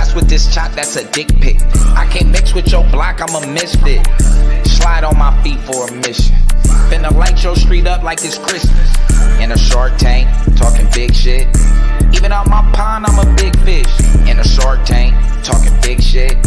shots with this chop, that's a dick pic. I can't mix with your block, I'm a misfit. Slide on my feet for a mission. Finna light your street up like it's Christmas. In a Shark Tank, talking big shit. Even out my pond, I'm a big fish. In a Shark Tank, talking big shit.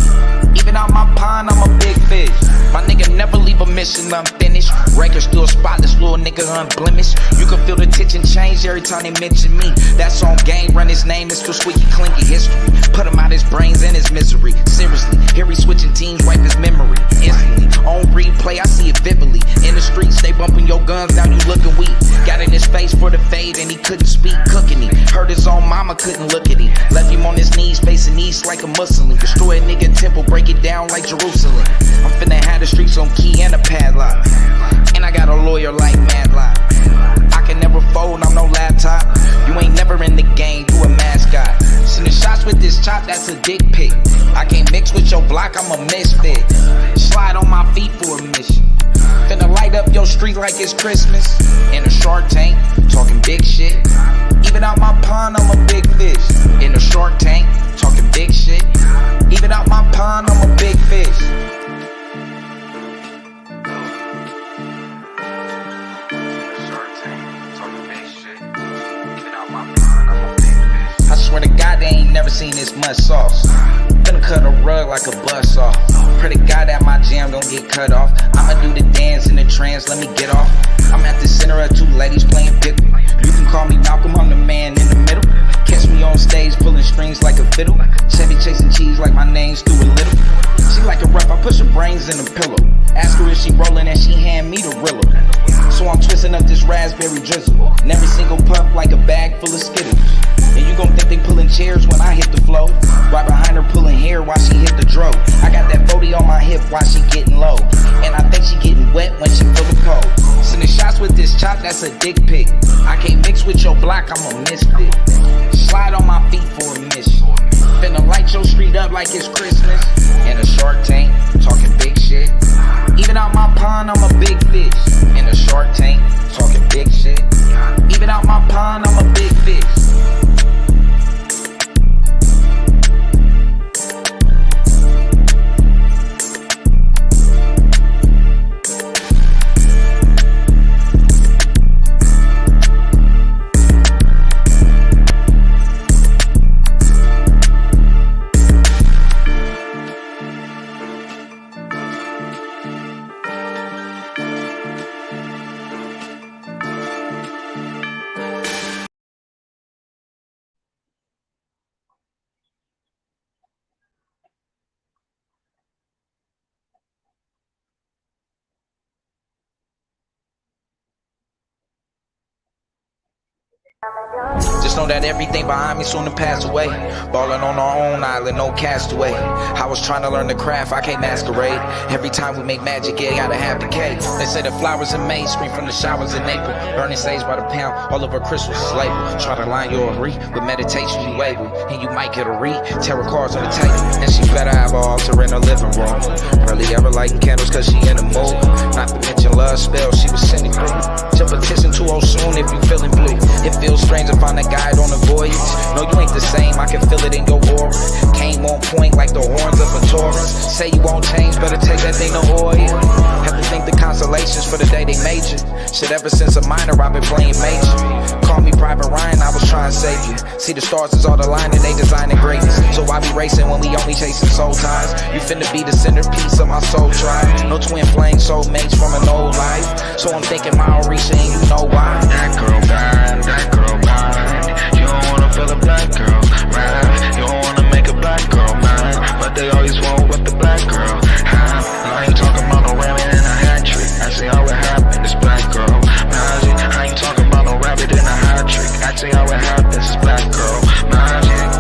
Even out my pond, I'm a big fish. My nigga never leave a mission unfinished. Record still spotless, little nigga unblemished. You can feel the tension change every time they mention me. That song game, run his name, it's still squeaky clinky history. Put him out his brains and his misery. Seriously, here he switching teams, wipe his memory. Instantly, on replay, I see it vividly. In the streets, they bumping your guns down, you looking weak. Got in his face for the fade and he couldn't speak, cooking him. Heard his own mama couldn't look at him. Left him on his knees, facing east like a Muslim. Destroy a nigga temple, break it down like Jerusalem. I'm finna have the streets on key and a padlock. And I got a lawyer like Madlock. I can never fold, I'm no laptop. You ain't never in the game, you a mascot. Sending shots with this chop, that's a dick pic. I can't mix with your block, I'm a misfit. Slide on my feet for a mission. Finna light up your street like it's Christmas. In a Shark Tank, talking big shit. Even out my pond, I'm a big fish. In a Shark Tank, talking big shit. Even out my pond, I'm a big fish. I swear to God, they ain't never seen this much sauce. Finna cut a rug like a bus off. Pray to God that my jam don't get cut off. I'ma do the dance in the trance, let me get off. I'm at the center of two ladies playing pickle. You can call me Malcolm, I'm the man in the middle. Catch me on stage pulling strings like a fiddle. Chevy chasing cheese like my name's Stuart Little. She like a rough, I push her brains in a pillow. Ask her if she rolling and she hand me the Rillo. So I'm twisting up this raspberry drizzle. And every single puff like a bag full of Skittles. And you gon' think they pulling chairs when I hit the flow. Right behind her pulling hair while she hit the dro. I got that 40 on my hip while she getting low. And I think she getting wet when she feel the cold. Sending shots with this chop, that's a dick pic. I can't mix with your block, I'm a misfit. Slide on my feet for a mission. Finna light your street up like it's Christmas. In a Shark Tank, talking big shit. Even out my pond, I'm a big fish. In a Shark Tank, talking big shit. Even out my pond, I'm a big fish. Just know that everything behind me soon to pass away. Ballin' on our own island, no castaway. I was trying to learn the craft, I can't masquerade. Every time we make magic, yeah, gotta have the cake. They say the flowers in May spring from the showers in April. Burning sage by the pound, all of our crystals is labeled. Try to line your re with meditation, you able. And you might get a read, tarot cards on the table. And she better have her altar in her living room. Really ever lighting candles cause she in the mood. Not to mention love spells she was sending through. Jump a kissing too old soon if you feeling blue. It feels strange to find a guide on a voyage. No, you ain't the same, I can feel it in your aura. Came on point like the horns of a Taurus. Say you won't change, better take that thing to oil. Have to thank the constellations for the day they made you. Shit, ever since a minor, I've been playing major. Call me Private Ryan, I was trying to save you. See the stars is all the line and they designing greatness. So why be racing when we only chasing soul ties? You finna be the centerpiece of my soul tribe. No twin flame soulmates from an old life. So I'm thinking Maurice and you know why. That girl bad, that girl mine. You don't wanna feel a black girl, man. You don't wanna make a black girl mine. But they always want with the black girl. I ain't talking about no rabbit in a hat trick. I say how it happened, this black girl. I ain't talking about no rabbit in a hat trick. I say how it happened, this black girl.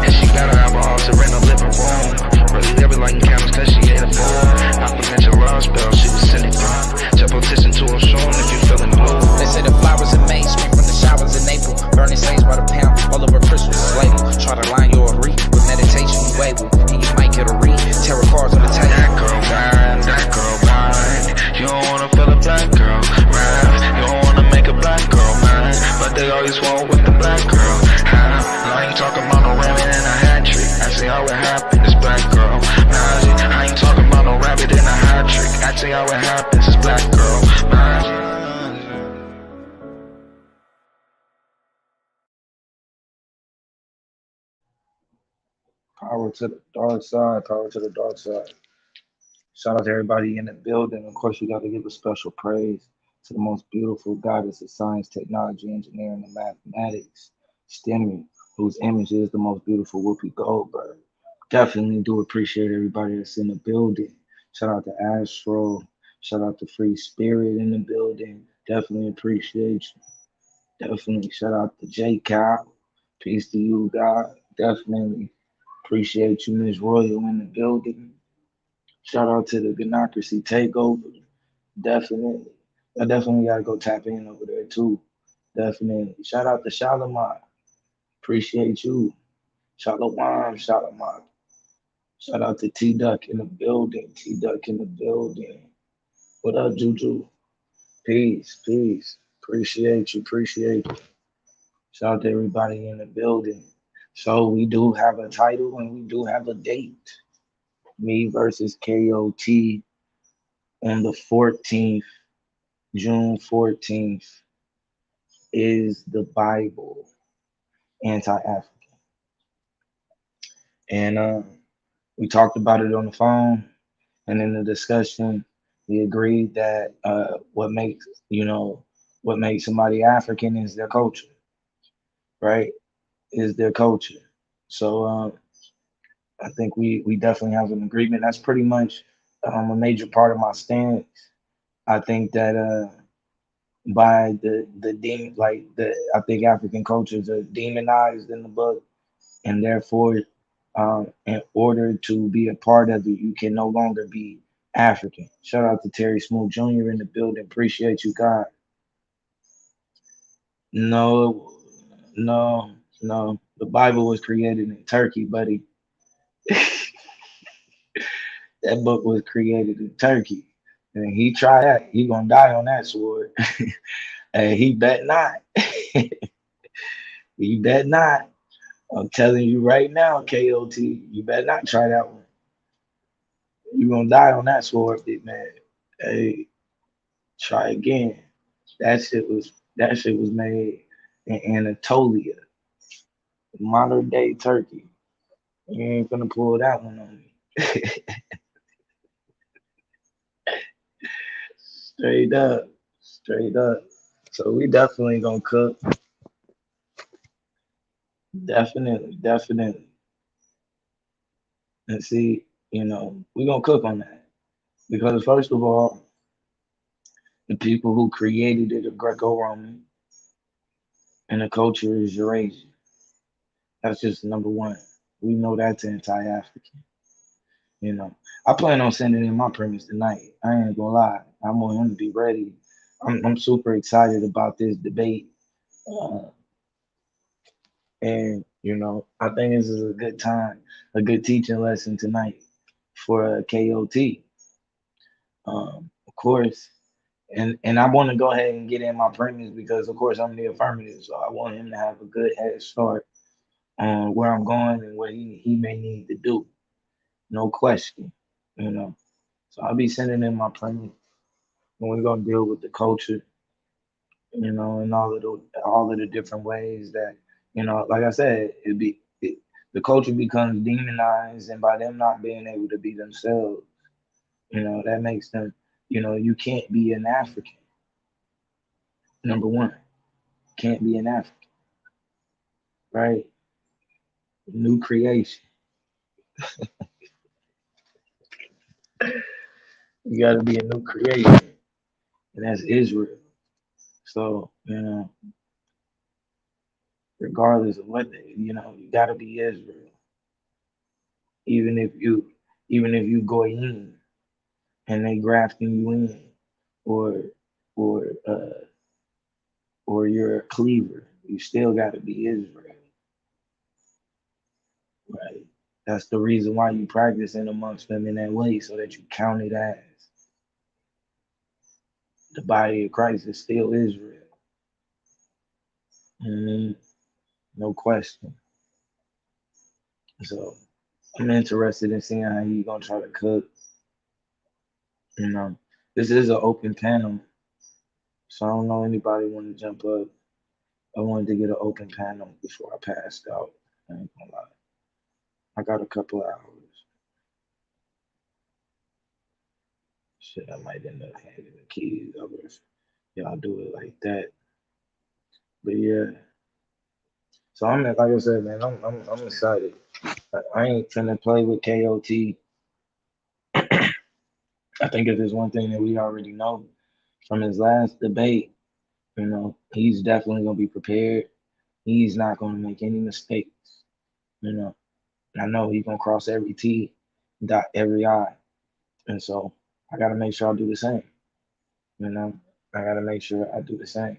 And she gotta have a altar in the living room. Really never like candles cause she in the mood. Not to mention love spells, she was sending through. Just petition to her soon if you feeling blue. They say the flowers in May spring from the showers in April. Burning sage by the pound, all of her crystals is labeled. see how it happens. It's black girl magic. Power to the dark side, power to the dark side. Shout out to everybody in the building. Of course, we got to give a special praise to the most beautiful goddess of science, technology, engineering, and mathematics, STEMmy, whose image is the most beautiful Whoopi Goldberg. Definitely do appreciate everybody that's in the building. Shout out to Astro. Shout out to Free Spirit in the building. Definitely appreciate you. Definitely shout out to J Cow. Peace to you, God. Definitely appreciate you, Miss Royal, in the building. Shout out to the Democracy Takeover. Definitely. I definitely gotta go tap in over there too. Definitely. Shout out to Shalimar. Appreciate you. Shalom, Shalimar. Shout out to T Duck in the building. T Duck in the building. What up, Juju? Peace, peace. Appreciate you, appreciate you. Shout out to everybody in the building. So we do have a title and we do have a date. Me versus K.O.T. on the 14th, June 14th, is the Bible anti-African? And we talked about it on the phone, and in the discussion, we agreed that what makes somebody African is their culture, right? Is their culture. So I think we definitely have an agreement. That's pretty much a major part of my stance. I think that by the demon like the I think African cultures are demonized in the book, and therefore, in order to be a part of it, you can no longer be African. Shout out to Terry Smoot Jr. in the building. Appreciate you, God. No, no, no. The Bible was created in Turkey, buddy. That book was created in Turkey. And he tried that. He gonna die on that sword. And he bet not. He bet not. I'm telling you right now, KOT, you better not try that one. You gonna die on that sword, big man. Hey, try again. That shit was made in Anatolia, modern day Turkey. You ain't gonna pull that one on me. Straight up, straight up. So we definitely gonna cook. Definitely, definitely. And see, we gonna cook on that because first of all, the people who created it are Greco-Roman, and the culture is Eurasian. That's just number one. We know that's anti-African. You know, I plan on sending in my premise tonight. I ain't gonna lie. I want him to be ready. I'm super excited about this debate, uh, and I think this is a good time, a good teaching lesson tonight for KOT. Of course, and I want to go ahead and get in my premise because, of course, I'm the affirmative, so I want him to have a good head start on where I'm going and what he may need to do. No question, you know. So I'll be sending in my premise, and we're gonna deal with the culture, and all of the different ways that, like I said, the culture becomes demonized, and by them not being able to be themselves, that makes them, you can't be an African. Number one, can't be an African, right? New creation. You got to be a new creation, and that's Israel. So, regardless of what you got to be Israel, even if you, go in and they grafting you in, or or uh, or you're a cleaver, you still got to be Israel, right? That's the reason why you practicing amongst them in that way, so that you count it as the body of Christ is still Israel. Mhm. No question. So I'm interested in seeing how you gonna try to cook. You know, This is an open panel, so I don't know anybody want to jump up. I wanted to get an open panel before I passed out. I ain't gonna lie. I got a couple of hours. Shit, I might end up handing the keys over if y'all do it like that. But yeah. So I'm like I said, man, I'm excited. I ain't finna play with K.O.T. I think if there's one thing that we already know from his last debate, he's definitely gonna be prepared. He's not gonna make any mistakes. You know, I know he's gonna cross every T, dot every I, and so I gotta make sure I do the same. You know, I gotta make sure I do the same.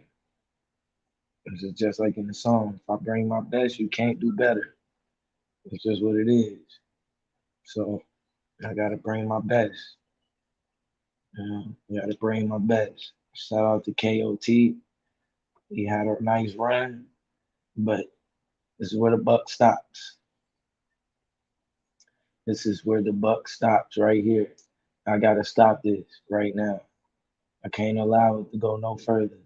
It's just like in the song, if I bring my best, you can't do better. It's just what it is. So I gotta bring my best. I gotta bring my best. Shout out to K.O.T. He had a nice run, but this is where the buck stops. This is where the buck stops right here. I gotta stop this right now. I can't allow it to go no further.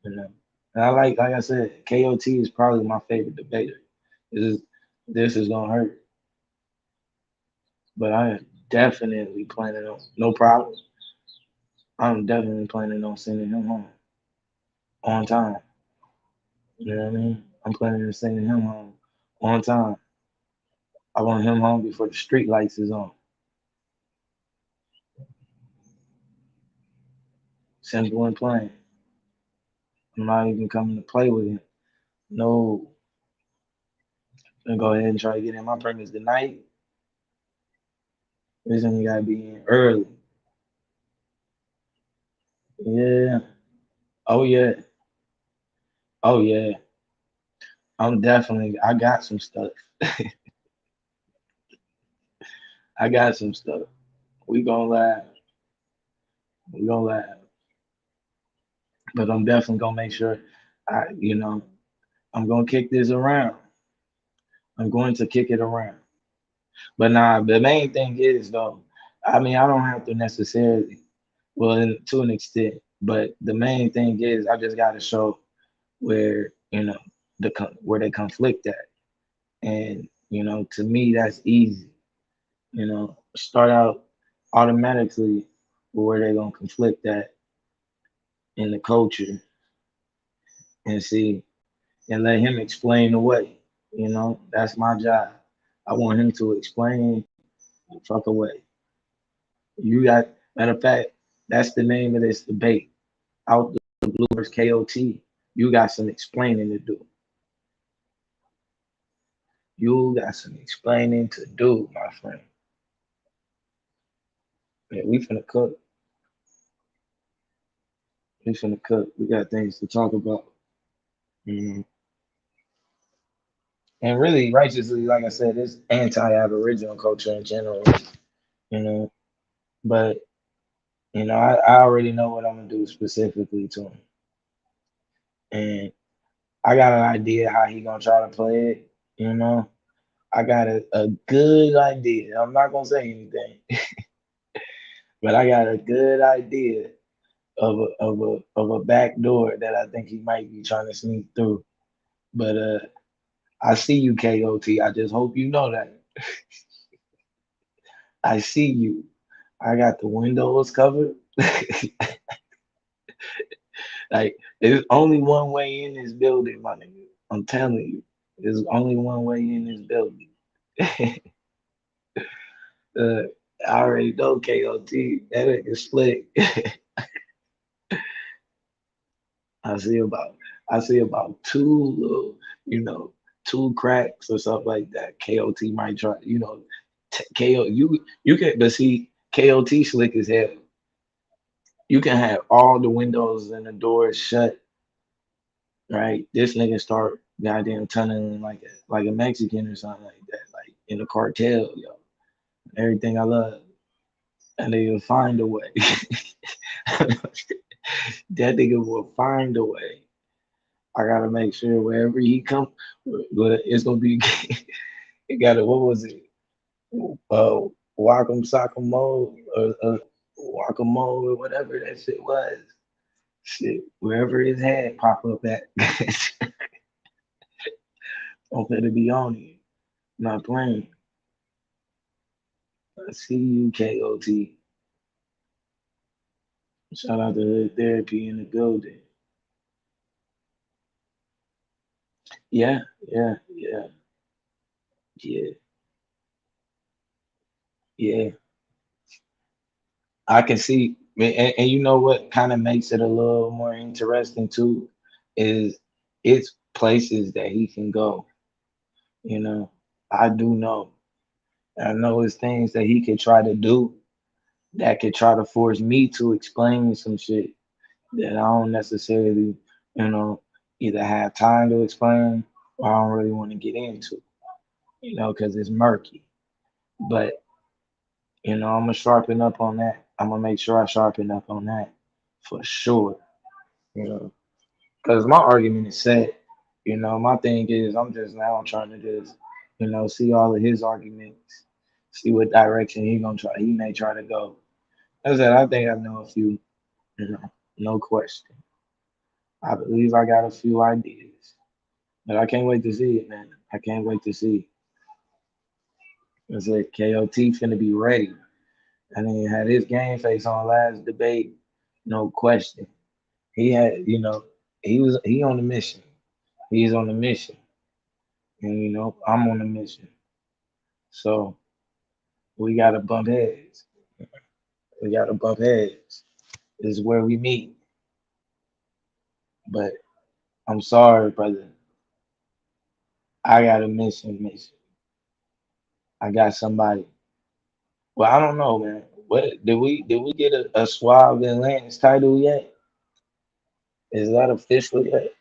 You know. And like I said, K.O.T. is probably my favorite debater. This is this is gonna hurt. But I am definitely planning on no problem. I'm definitely planning on sending him home on time. You know what I mean? I'm planning on sending him home on time. I want him home before the street lights is on. Simple and plain. I'm not even coming to play with him. No. I'm gonna go ahead and try to get in my premise tonight. This one gotta be in early. Yeah. Oh yeah. Oh yeah. I got some stuff. I got some stuff. We gonna laugh. We gonna laugh. But I'm definitely gonna make sure I'm gonna kick this around. I'm going to kick it around. But nah, the main thing is though, I mean, I don't have to necessarily, well, to an extent, but the main thing is I just got to show where where they conflict at, and to me that's easy. Start out automatically where they're gonna conflict at in the culture, and see and let him explain away. That's my job. I want him to explain the fuck away. You got matter of fact, that's the name of this debate. Out the blue versus K.O.T. You got some explaining to do. You got some explaining to do, my friend. Yeah, we finna cook. We finna cook. We got things to talk about. Mhm. And really, righteously, like I said, it's anti-Aboriginal culture in general. You know, but I already know what I'm gonna do specifically to him, and I got an idea how he gonna try to play it. I got a good idea. I'm not gonna say anything, but I got a good idea of a back door that I think he might be trying to sneak through. But I see you, K.O.T. I just hope you know that. I see you. I got the windows covered. Like there's only one way in this building, my nigga. I'm telling you, there's only one way in this building. uh, I already know K.O.T. That nigga slick. I see about two little, two cracks or something like that. K.O.T. might try, KO you can, but see K.O.T. slick as hell. You can have all the windows and the doors shut, right? This nigga start goddamn tunneling like a Mexican or something like that, like in the cartel, yo. Everything I love, and they will find a way. That nigga will find a way. I gotta make sure wherever he come, but it's gonna be. It gotta. What was it? Uh, Welcome Soccer Mode. guacamole, whatever that shit was. Shit, wherever his head pop up at, I'm finna be on it. Not playing. I see you, K.O.T. Shout out to Hood Therapy in the building. Yeah, yeah, yeah, yeah, yeah. I can see, and you know what kind of makes it a little more interesting too is it's places that he can go. You know, I do know. I know it's things that he could try to do that could try to force me to explain some shit that I don't necessarily, you know, either have time to explain or I don't really want to get into, because it's murky. But, I'm gonna sharpen up on that. I'm gonna make sure I sharpen up on that for sure, you know, because my argument is set. My thing is I'm just now trying to just, see all of his arguments, see what direction he may try to go. As I said, I think I know a few, no question. I believe I got a few ideas. But I can't wait to see it, man. I can't wait to see. I said K.O.T. finna be ready. And then he had his game face on last debate, no question. He had, he on the mission. He's on the mission. And I'm on the mission. So we gotta bump heads. We gotta bump heads. This is where we meet. But I'm sorry, brother. I got a mission. I got somebody. Well, I don't know, man. What did we get a Suave Atlantis title yet? Is that official yet?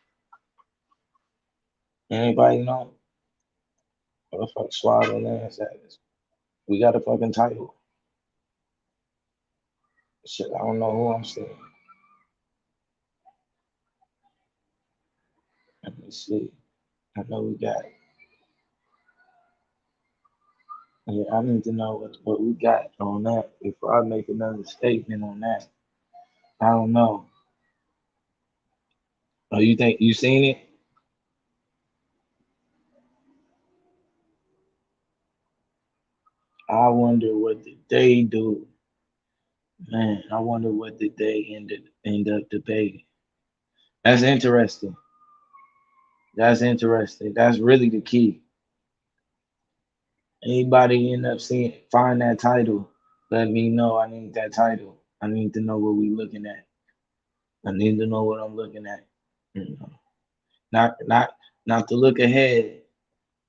Anybody know? What the fuck Suave Atlantis is? We got a fucking title. Shit, I don't know who I'm seeing. Let me see. I know we got. Yeah, I need to know what we got on that before I make another statement on that. I don't know. Oh, you think you seen it? I wonder what did they do, man. I wonder what did they end up debating. That's interesting. That's interesting. That's really the key. Anybody end up find that title, let me know. I need that title. I need to know what we looking at. I need to know what I'm looking at. You know, not not not to look ahead,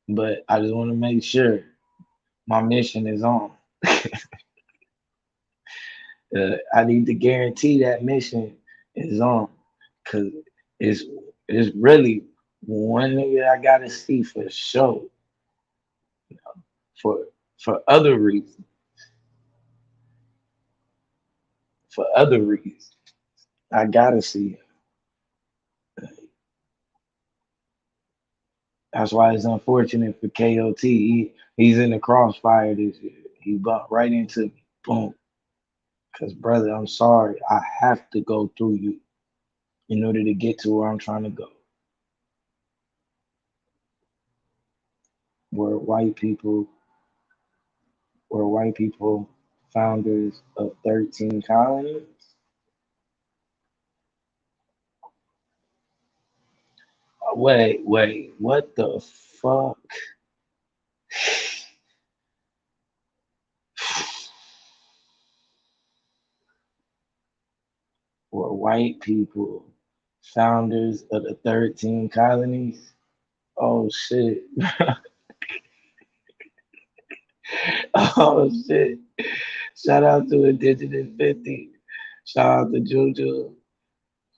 but I just want to make sure my mission is on. I need to guarantee that mission is on, cause it's it's really one nigga I gotta see for sure for for other reasons. For other reasons, I gotta see it. That's why it's unfortunate for K.O.T. He's in the crossfire this year. He bumped right into me. Boom. Because, brother, I'm sorry. I have to go through you in order to get to where I'm trying to go. We're white people. We're white people, founders of 13 colonies. Wait. What the fuck? We're white people, founders of the 13 colonies. Oh, shit. Oh, shit. Shout out to Indigenous 50. Shout out to Juju.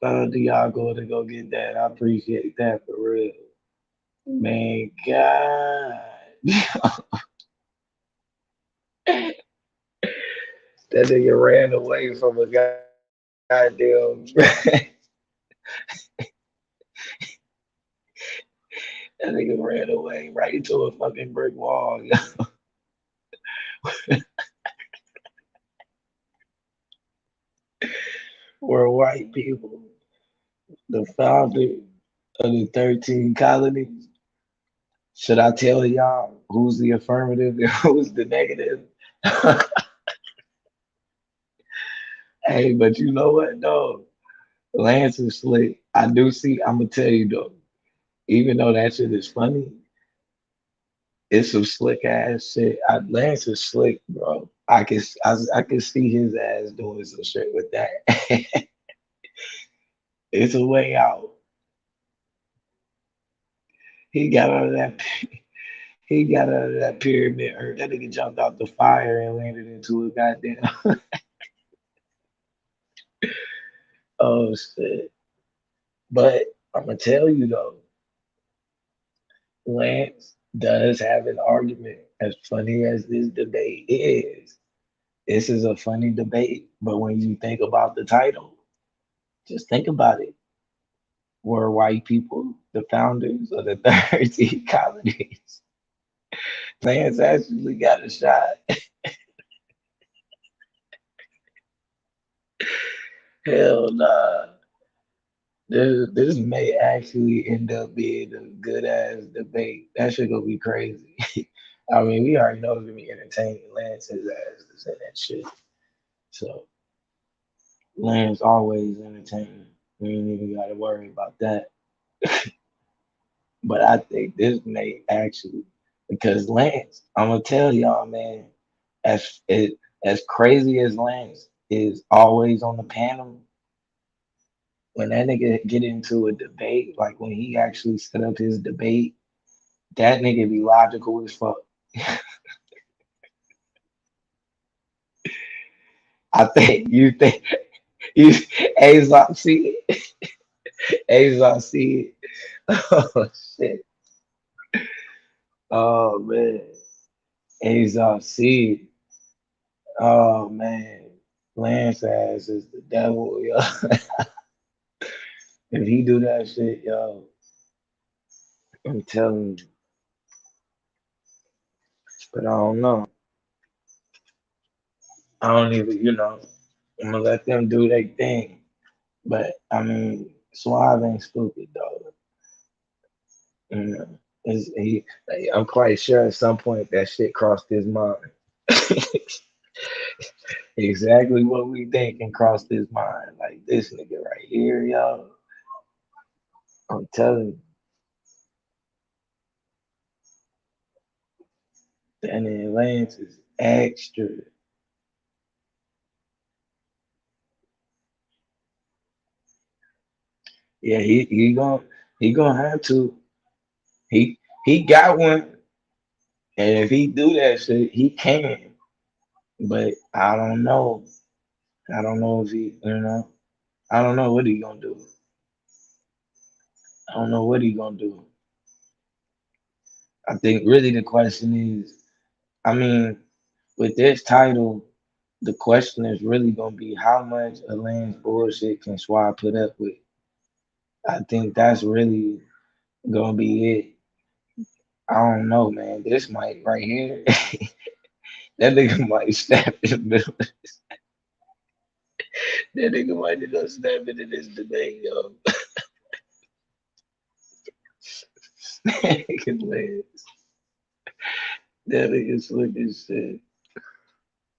Shout out to y'all going to go get that. I appreciate that for real. Man, God. That nigga ran away from a goddamn. That nigga ran away right into a fucking brick wall. were white people the founder of the 13 colonies? Should I tell y'all who's the affirmative and who's the negative? Hey, but you know what though? Lance is slick. I do see, I'm gonna tell you though, even though that shit is funny, it's some slick ass shit. Lance is slick, bro. I can see his ass doing some shit with that. It's a way out. He got out of that. He got out of that pyramid earth. That nigga jumped out the fire and landed into a goddamn. Oh shit! But I'm gonna tell you though, Lance does have an argument. As funny as this debate is, this is a funny debate. But when you think about the title, just think about it. Were white people the founders of the 13 colonies? Lance actually got a shot. Hell nah. This may actually end up being a good ass debate. That shit gonna be crazy. I mean, we already know it's gonna be entertaining. Lance's ass is in that shit. So Lance always entertaining. We ain't even gotta worry about that. But I think this may actually because Lance, I'm gonna tell y'all, man, as crazy as Lance is always on the panel, when that nigga get into a debate, like when he actually set up his debate, that nigga be logical as fuck. I think you think you Azop see it. Azop see it. Oh shit. Oh man. Azop see it. Oh man. Lance ass is the devil, yo. If he do that shit, yo, I'm telling you. But I don't know. I don't even, I'm gonna let them do their thing. But I mean, Suave ain't stupid though. You know, I'm quite sure at some point that shit crossed his mind. Exactly what we think and crossed his mind. Like this nigga right here, yo. I'm telling you, that in Lance is extra. Yeah, he gonna have to. He got one, and if he do that shit, he can. But I don't know. I don't know if I don't know what he gonna do. I don't know what he gonna do. I think really the question is, I mean, with this title, the question is really gonna be how much Elaine's bullshit can Schwab put up with. I think that's really gonna be it. I don't know, man. This might right here, that nigga might snap in the middle. That nigga might end up snapping in this debate, yo. That nigga Lance. That nigga slick as shit.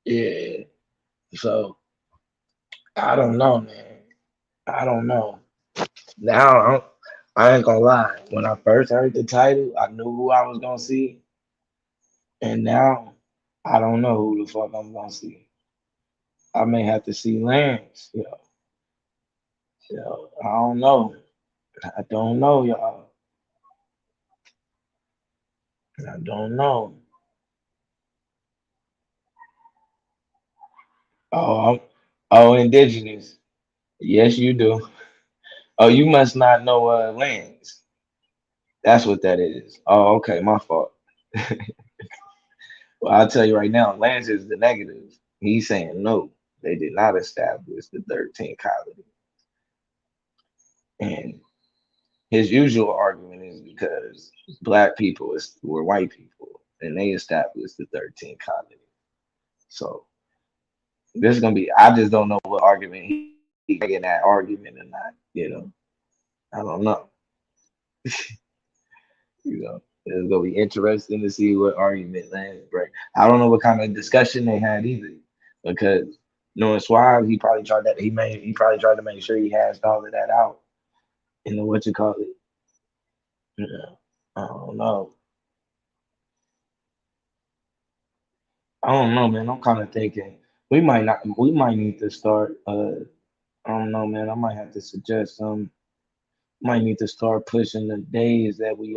Yeah. So I don't know, man. I don't know. Now I ain't gonna lie. When I first heard the title, I knew who I was gonna see, and now I don't know who the fuck I'm gonna see. I may have to see Lance. I don't know. I don't know, y'all. I don't know. Oh, indigenous. Yes, you do. Oh, you must not know Lance. That's what that is. Oh, okay, my fault. Well, I'll tell you right now, Lance is the negative. He's saying no, they did not establish the 13 colony. And his usual argument is because black people were white people and they established the 13 colony. So this is gonna be, I just don't know what argument in that argument or not. I don't know. It's gonna be interesting to see what argument Lance bring. I don't know what kind of discussion they had either, because knowing Suave, he probably tried to make sure he hashed all of that out in the what you call it. Yeah, I don't know. I don't know, man. I'm kind of thinking we might need to start. I don't know, man. I might have to suggest some. Might need to start pushing the days that we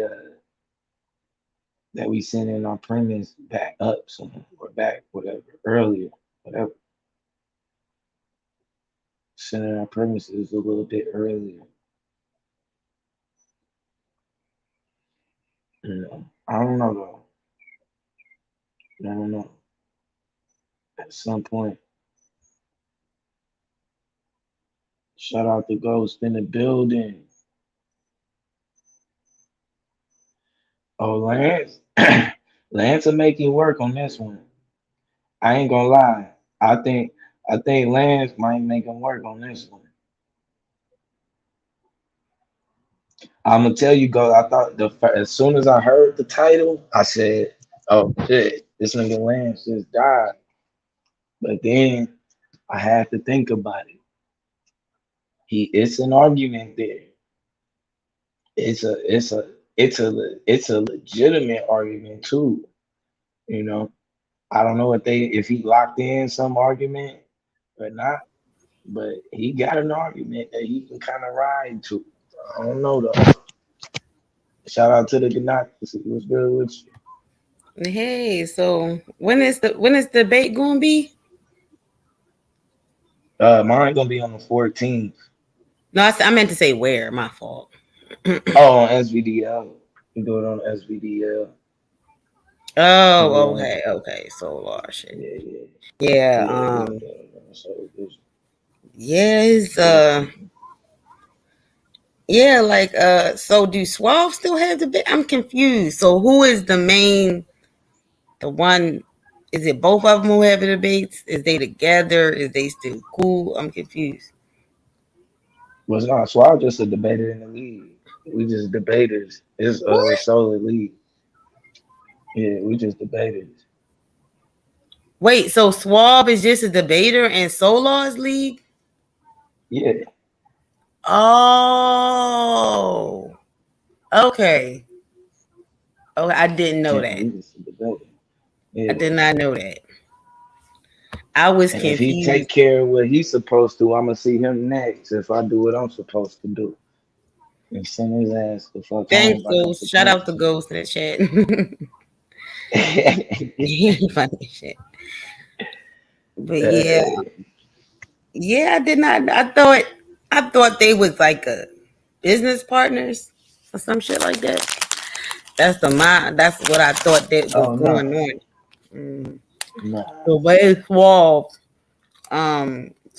send in our premise back up some or back whatever earlier, whatever. Sending our premises a little bit earlier. I don't know though. I don't know. At some point, shout out to Ghost in the building. Oh, Lance, Lance will make you work on this one. I ain't gonna lie. I think Lance might make him work on this one. I'm gonna tell you, go. I thought as soon as I heard the title, I said, "Oh shit, this nigga Lance just died." But then I had to think about it. It's an argument there. It's a, it's a, it's a legitimate argument too. You know, I don't know if he locked in some argument or not, but he got an argument that he can kind of ride to. I don't know though. Shout out to the Ganatis. It was good with you. Hey, so when is the debate gonna be? Mine gonna be on the 14th. No, I meant to say where. My fault. Oh, on SVDL. You do it on SVDL. Oh, Yeah, okay. So large shit. yeah, yeah, Yeah, So yeah, it's definitely. yeah, like so do Suave still have the bit? I'm confused. So who is the one, is it both of them who have the debates? Is they together? Is they still cool? I'm confused. Was not Swab just a debater in the league. We just debaters. It's What? solid league. Yeah, we just debaters. Wait, so Suave is just a debater and Solar's league? Yeah, Oh, okay. Oh, I didn't know yeah, that. we just a debater. I Yeah. did not know that. I was And if he take confused. care of what he's supposed to, I'm gonna see him next if I do what I'm supposed to do. And send his ass the fuck Thanks, home like I'm Ghost. Shout out supposed to to. Ghost in the chat. He funny shit. But yeah, uh, yeah, I did not. I thought they was like a business partners or some shit like that. That's what I thought that was oh going no, on. Mm. nah. The way Suave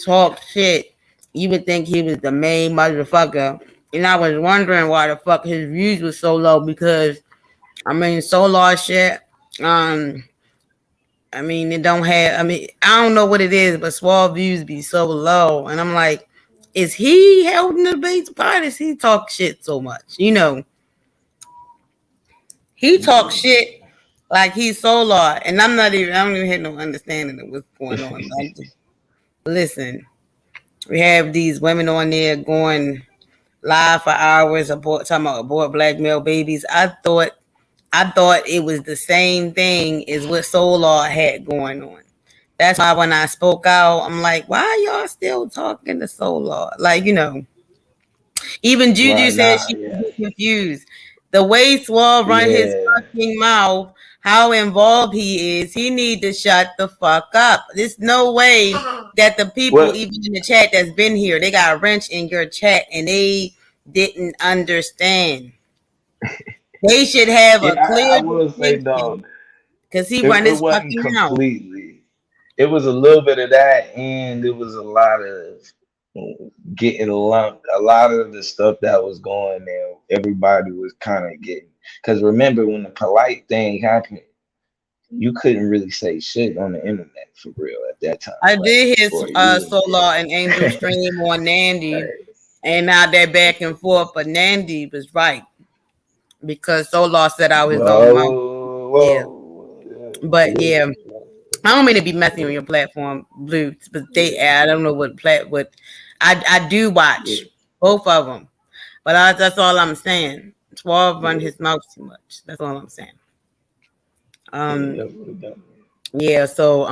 talk shit, you would think he was the main motherfucker. And I was wondering why the fuck his views was so low, because I mean Solar shit. Um, I mean it don't have. I mean I don't know what it is, but Suave views be so low, and I'm like, is he holding the debates? Why does he talk shit so much? He talks shit like he's Solar, and I don't even have no understanding of what's going on. I'm just, listen, we have these women on there going live for hours talking about abort black male babies. I thought it was the same thing as what Solar had going on. That's why when I spoke out, I'm like, why y'all still talking to Solar? Like, even Juju Right, said nah, she yeah, was confused. The way Swall run his yeah. fucking mouth, how involved he is, he need to shut the fuck up. There's no way that the people, What? even in the chat that's been here, they got a wrench in your chat and they didn't understand. They should have a Yeah, I clear will say distinction though, because he run it his wasn't fucking mouth. completely. It was a little bit of that, and it was a lot of getting lumped. A lot of the stuff that was going there, everybody was kind of getting. Because remember when the polite thing happened, you couldn't really say shit on the internet for real at that time. I Like did his before you Solar and Angel stream on Nandy, right. and now they're back and forth. But Nandy was right because Solar set out his own mouth. Yeah, but yeah, I don't mean to be messy on your platform, Blue, but I don't know what I do watch both of them, but that's all I'm saying. 12 run his mouth too much. That's all I'm saying. Um, yeah, so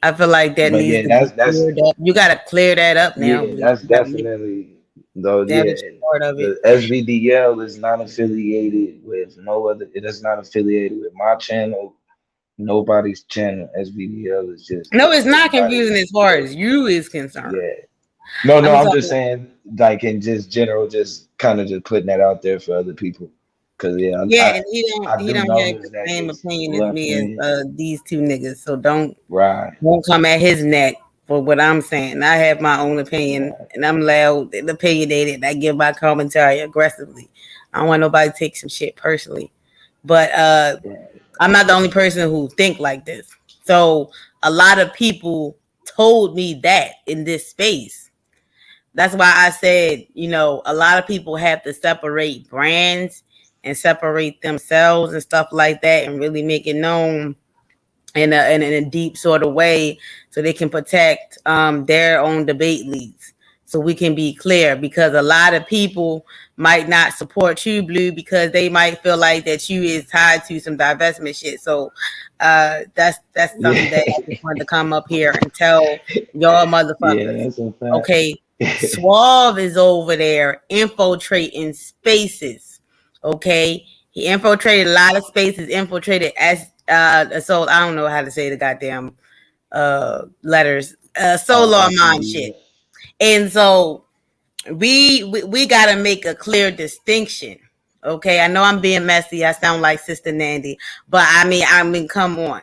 I feel like that But needs yeah, to be that's cleared up. You gotta clear that up now, yeah, Blue. that's You gotta make definitely though. that Yeah, a part of it. the SVDL is not affiliated with no other. It is not affiliated with my channel, nobody's channel. SVDL is just No, it's not everybody. confusing as far as you is concerned. Yeah. No, I'm no, just I'm just talking. saying, like in just general, just kind of just putting that out there for other people. Cause yeah, Yeah, I and I he do don't have notice the that same it's opinion as left me as wing. these two niggas. So don't Right, won't come at his neck for what I'm saying. I have my own opinion, right, and I'm loud and opinionated. I give my commentary aggressively. I don't want nobody to take some shit personally, but right. I'm not the only person who think like this. So a lot of people told me that in this space. That's why I said, a lot of people have to separate brands and separate themselves and stuff like that and really make it known in a deep sort of way so they can protect their own debate leagues. So we can be clear because a lot of people might not support you, Blue, because they might feel like that you is tied to some divestment shit. So that's something that I Yeah, just wanted to come up here and tell y'all yeah, motherfuckers. that's a fact. Okay, Suave is over there infiltrating spaces. Okay, he infiltrated a lot of spaces, infiltrated as so I don't know how to say the goddamn letters. Solar mind Yeah, shit. And so we gotta make a clear distinction. Okay, I know I'm being messy. I sound like Sister Nandy, but I mean, come on.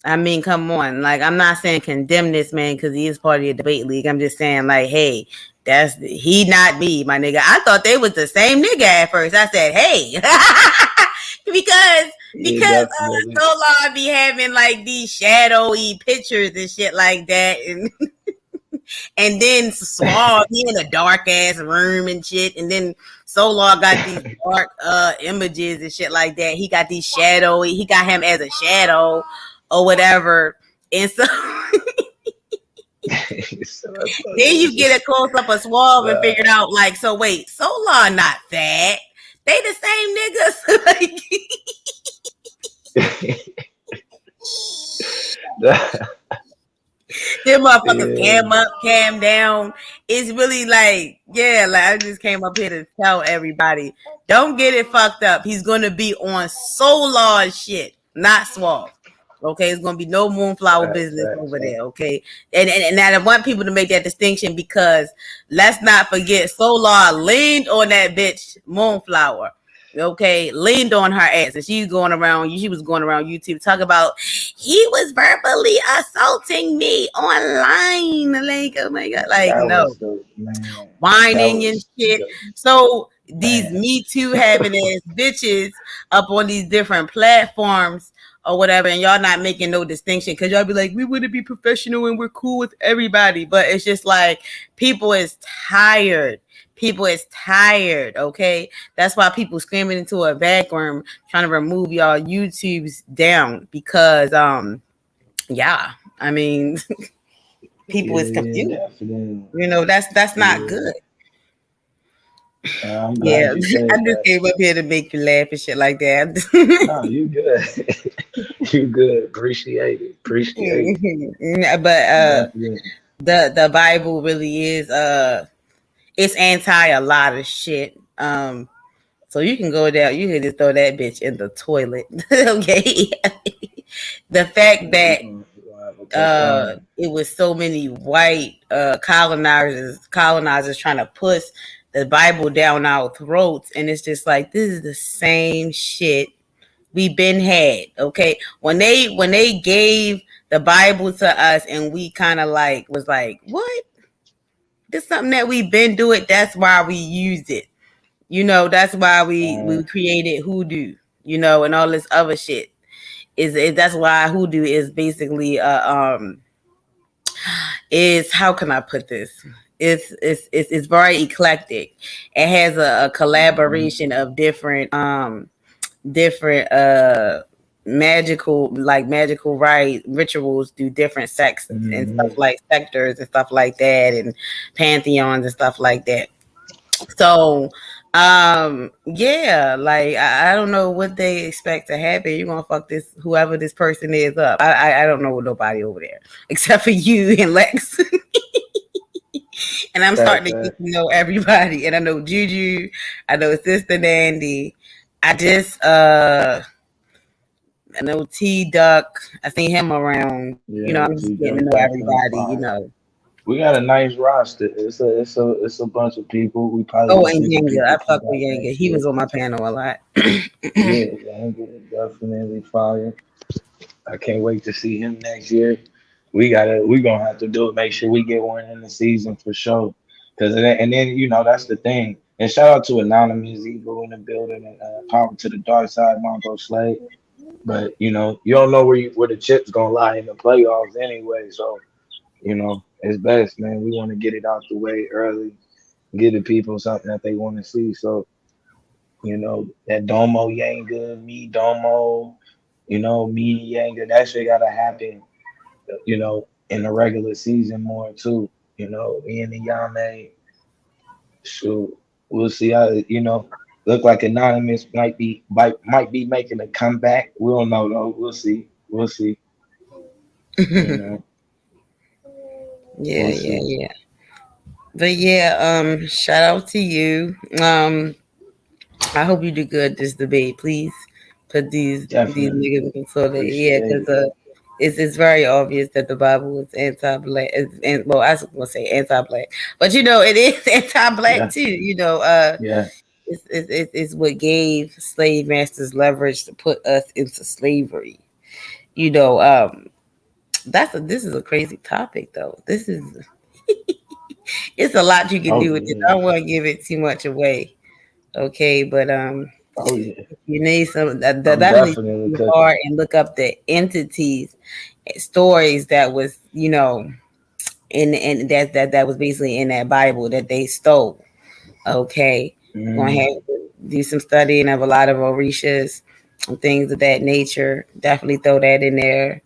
Come on. Like, I'm not saying condemn this man because he is part of your debate league. I'm just saying, like, hey, he not me, my nigga. I thought they was the same nigga at first. I said, hey, because yeah, because definitely. Solar be having like these shadowy pictures and shit like that, and then Suave he in a dark ass room and shit, and then Solar got these dark images and shit like that. He got these shadowy. He got him as a shadow or whatever, and so So I thought then it was you get a just close up of Suave and nah. figured out like, so wait, Solar not fat. They the same niggas. Like, them motherfuckers Yeah, cam up, cam down. It's really like, yeah, like I just came up here to tell everybody, don't get it fucked up. He's gonna be on Solar shit, not Suave. Okay, it's gonna be no moonflower facts, business facts, over facts. there. Okay, and I want people to make that distinction because let's not forget Solar leaned on that bitch Moonflower. Okay, leaned on her ass, and she's going around. She was going around YouTube talking about he was verbally assaulting me online. Like, oh my god, like That no was the man. That whining and was shit. the So these man. Me Too having ass bitches up on these different platforms or whatever, and y'all not making no distinction because y'all be like, we want to be professional and we're cool with everybody, but it's just like people is tired. People is tired. Okay, that's why people screaming into a backroom trying to remove y'all YouTubes down because yeah, I mean people Yeah, is yeah, confused. definitely. That's not Yeah. good. I'm Yeah, glad you I said just that. came up here to make you laugh and shit like that. No, you good. You good. Appreciate it. Appreciate it. But Definitely. the Bible really is it's anti a lot of shit. So you can go down, you can just throw that bitch in the toilet. Okay. The fact Yeah, we that gonna have a tough time. it was so many white colonizers trying to push the Bible down our throats, and it's just like this is the same shit we been had. Okay, when they gave the Bible to us, and we kind of like was like, what? This is something that we've been doing. That's why we used it. That's why we Uh, created hoodoo. And all this other shit. is that's why hoodoo is basically is, how can I put this? It's very eclectic. It has a collaboration of different magical right rituals through different sects and stuff, Mm-hmm. like sectors and stuff like that, and pantheons and stuff like that. So yeah, like I don't know what they expect to happen. You're gonna fuck this whoever this person is up. I don't know nobody over there except for you and Lex. And I'm starting to get Fact. to know everybody. And I know Juju, I know Sister Nandy. I just I know T Duck. I seen him around. Yeah, I'm T just getting Duck to know definitely fire. everybody. We got a nice roster. It's a bunch of people. We probably Oh, gonna and see some Yanga. I people come fuck with back Yanga. next He year. was on my panel a lot. Yeah, Yanga definitely fire. I can't wait to see him next year. We gonna have to do it. Make sure we get one in the season for sure. And then that's the thing. And shout out to Anonymous Eagle in the building and power to the dark side, Mongo Slade. But you don't know where the chips gonna lie in the playoffs anyway. So it's best, man. We want to get it out the way early, give the people something that they want to see. So that Domo Yanga, me Domo, me Yanga, that shit gotta happen. In the regular season more too. Me and the Yame, shoot, we'll see how look like Anonymous might be making a comeback. We don't know though. We'll see. We'll see. You know, Yeah, we'll yeah, see. yeah. But yeah, shout out to you. I hope you do good this debate. Please put these Definitely niggas in control. Yeah, appreciate because it. it's very obvious that the Bible is anti-black. And well, I was gonna say anti-black, but it is anti-black Yeah, too. yeah. It's what gave slave masters leverage to put us into slavery. You know, this is a crazy topic though. This is it's a lot you can Oh do with it. I yeah. don't want to give it too much away. Okay, but Oh yeah. you need some I'm definitely definitely be cooking. hard and look up the entities, stories that was that was basically in that Bible that they stole. Okay, you're gonna Mm, have to do some studying of a lot of Orishas and things of that nature. Definitely throw that in there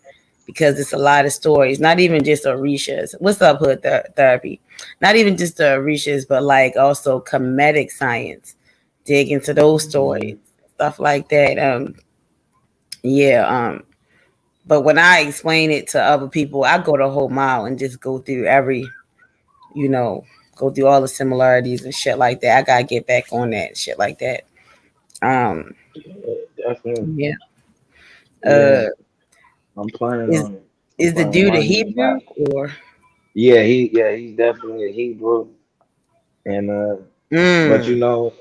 because it's a lot of stories. Not even just Orishas. What's up, hood therapy? Not even just the Orishas, but like also comedic science. Dig into those stories, mm, stuff like that. Yeah. But when I explain it to other people, I go the whole mile and just go through you know, go through all the similarities and shit like that. I gotta get back on that shit like that. Um, yeah, definitely. yeah. Yeah, Uh, I'm planning is on it. I'm is the planning on dude a learning Hebrew about it. or? He's definitely a Hebrew. And but Mm,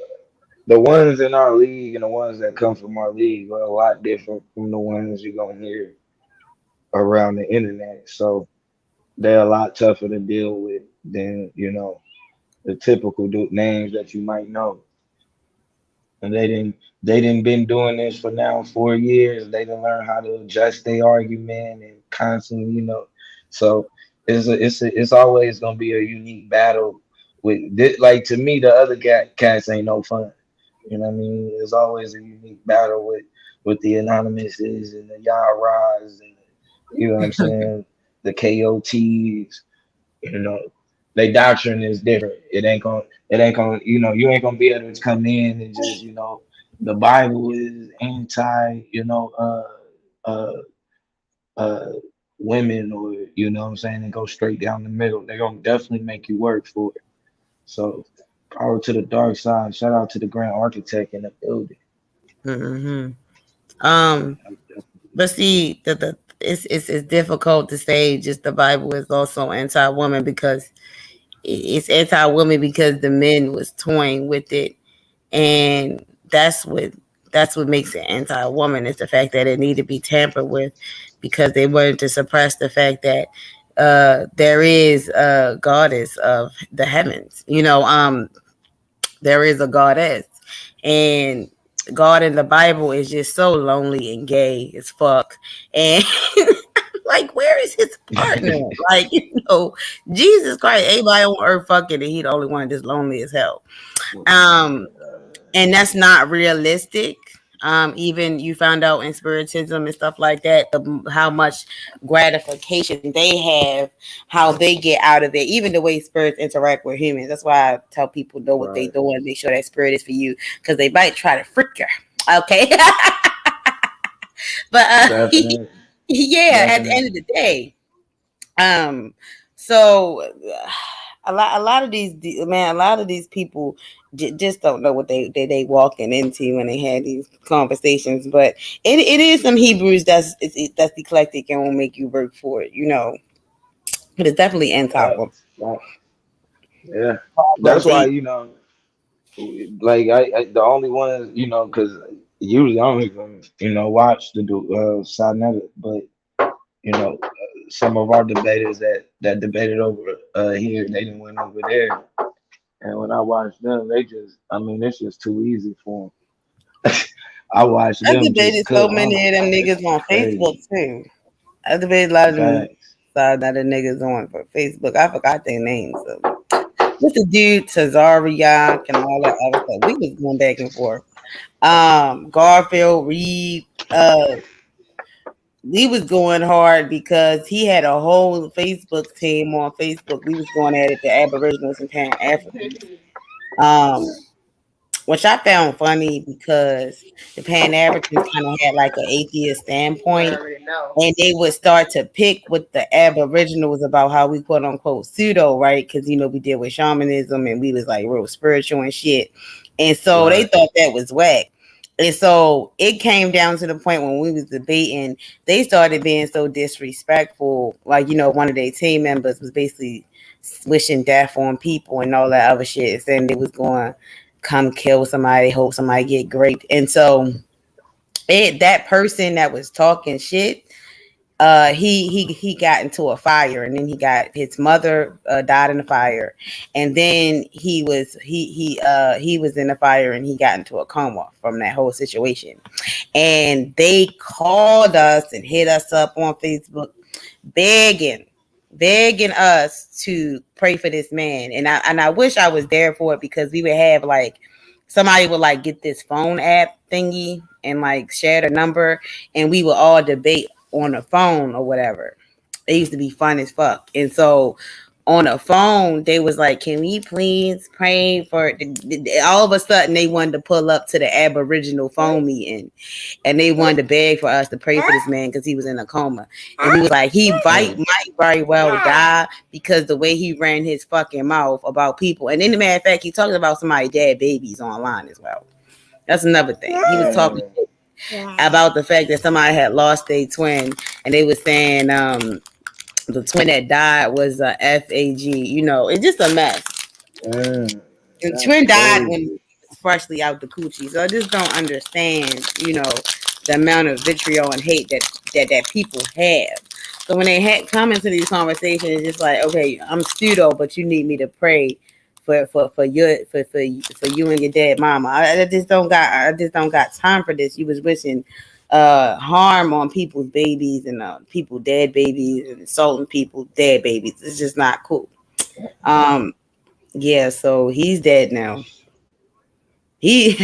the ones in our league and the ones that come from our league are a lot different from the ones you're gonna hear around the internet. So they're a lot tougher to deal with than, the typical names that you might know. And they didn't been doing this for now 4 years. They didn't learn how to adjust their argument and constantly, So it's always gonna be a unique battle with this. Like to me, the other cats ain't no fun. You know what I mean? It's always a unique battle with the anonymouses and the Yaras and you know what I'm saying, the KOTs. You know, their doctrine is different. It ain't gonna, you ain't gonna be able to come in and just, the Bible is anti, uh, uh, women or, what I'm saying, and go straight down the middle. They're gonna definitely make you work for it. So, power to the dark side. Shout out to the grand architect in the building. hmm but see, it's difficult to say just the Bible is also anti-woman because it's anti-woman because the men was toying with it, and that's what makes it anti-woman is the fact that it need to be tampered with because they wanted to suppress the fact that there is a goddess of the heavens. There is a goddess, and God in the Bible is just so lonely and gay as fuck. And like, where is his partner? Like, Jesus Christ, everybody on earth fucking, and he the only one just lonely as hell. Um, and that's not realistic. Even you found out in spiritism and stuff like that, how much gratification they have, how they get out of it, even the way spirits interact with humans. That's why I tell people know what they doing, make sure that spirit is for you, because they might try to freak you. Okay, but Definitely. yeah, at the end of the day, um, so a lot of these man, a lot of these people just don't know what they walking into when they had these conversations. But it is some Hebrews that's eclectic and will make you work for it, But it's definitely anti Yeah, that's why like the only one because usually I don't even watch the Sonetta, but you know some of our debaters that debated over here, they didn't went over there, and when I watch them, it's just too easy for them. I watch I them just debated so cook. many of them It's niggas on Facebook crazy. too. I debated a lot of them Facts. that the niggas on for Facebook. I forgot their names. So. What's the dude Tazariak and all that other stuff? We was going back and forth. Garfield Reed, we was going hard because he had a whole Facebook team on Facebook. We was going at it, the Aboriginals and Pan Africans. Um, which I found funny because the Pan Africans kind of had like an atheist standpoint, and they would start to pick with the Aboriginals about how we quote unquote pseudo, right? Because we deal with shamanism and we was like real spiritual and shit, and so they Right. thought that was whack. And so it came down to the point when we was debating, they started being so disrespectful. Like, one of their team members was basically wishing death on people and all that other shit, saying they was going to come kill somebody, hope somebody get raped. And so that person that was talking shit, he got into a fire, and then he got his mother died in the fire, and then he was in the fire and he got into a coma from that whole situation. And they called us and hit us up on Facebook begging us to pray for this man. And I wish I was there for it, because we would have like somebody would like get this phone app thingy and like share the number, and we would all debate on the phone or whatever. It used to be fun as fuck. And so on the phone, they was like, "Can we please pray for?" All of a sudden, they wanted to pull up to the Aboriginal phone meeting, and they wanted to beg for us to pray for this man because he was in a coma. And we was like, he might very well die because the way he ran his fucking mouth about people. And then, the matter of fact, he talked about somebody dead babies online as well. That's another thing. He was talking about the fact that somebody had lost a twin, and they was saying the twin that died was a FAG. It's just a mess. The That's twin died when crazy. he was freshly out the coochie. So I just don't understand, the amount of vitriol and hate that people have. So when they come into these conversations, it's just like, okay, I'm pseudo, but you need me to pray for you and your dead mama. I just don't got time for this. You was wishing harm on people's babies and people dead babies and insulting people dead babies. It's just not cool. Um, yeah, so he's dead now. He's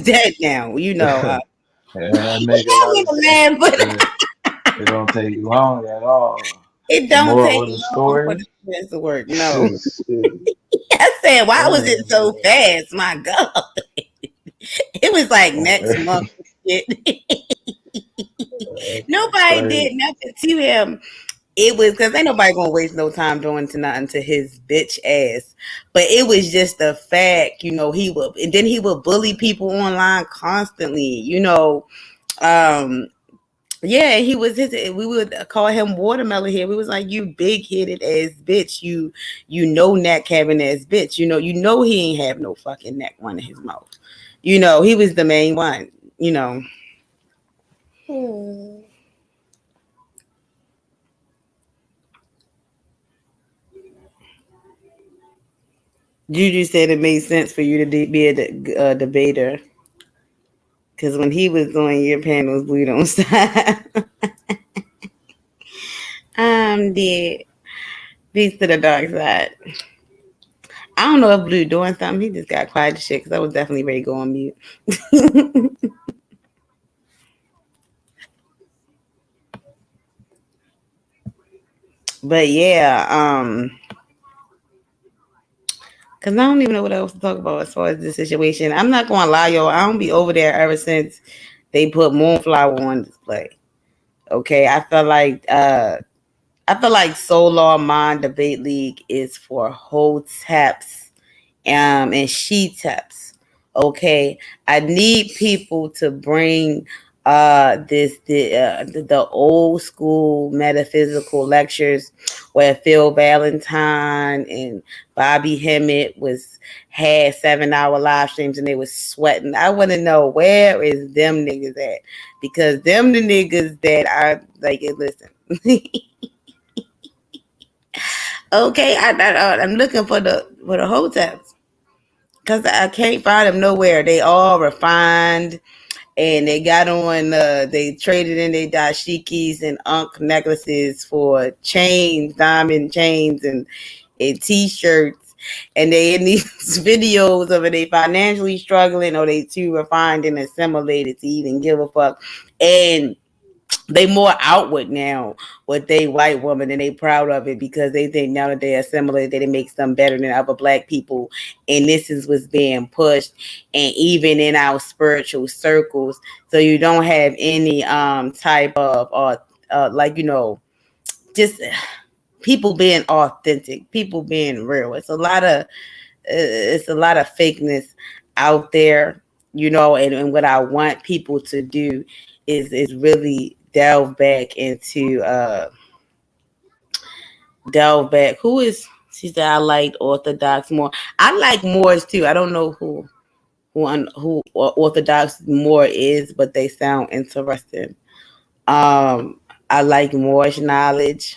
dead now. Yeah, that make a lot of I sense. man, but It don't take long at all. it The don't moral take of the long for story. the stress to work. No, Shit. I said, why was it so Damn. fast? My God, it was like next month. Shit. That's Nobody did crazy. nothing to him. It was because ain't nobody gonna waste no time doing to nothing to his bitch ass. But it was just the fact, he would bully people online constantly. Um, Yeah, he was his. We would call him watermelon here. We was like, you big headed ass bitch. Neck having ass bitch. He ain't have no fucking neck one in his mouth. He was the main one. Juju said it made sense for you to be a debater. Because when he was doing your panels, Blue don't stop. I'm dead. Peace to the dark side. I don't know if Blue doing something. He just got quiet as shit because I was definitely ready to go on mute. But yeah, because I don't even know what else to talk about as far as this situation. I'm not going to lie, yo. I don't be over there ever since they put Moonflower on display. Okay, I feel like Solar Mind Debate League is for Hoteps and She-Teps. Okay, I need people to bring the old school metaphysical lectures where Phil Valentine and Bobby Hemmett had 7 hour live streams and they was sweating. I want to know where is them niggas at, because them the niggas that are like, listen. Okay, I'm looking for the hotels because I can't find them nowhere. They all refined and they got on. They traded in their dashikis and unk necklaces for chains, diamond chains, and t-shirts. And they in these videos of it, they financially struggling or they too refined and assimilated to even give a fuck. And they more outward now with they white woman and they proud of it because they think now that they assimilate that it makes them better than other black people. And this is what's being pushed, and even in our spiritual circles. So you don't have any type of like, just people being authentic, people being real. It's a lot of fakeness out there, and what I want people to do is really delve back. Who is she said I liked Orthodox more. I like Moors too. I don't know who Orthodox more is, but they sound interesting. I like Moorish knowledge.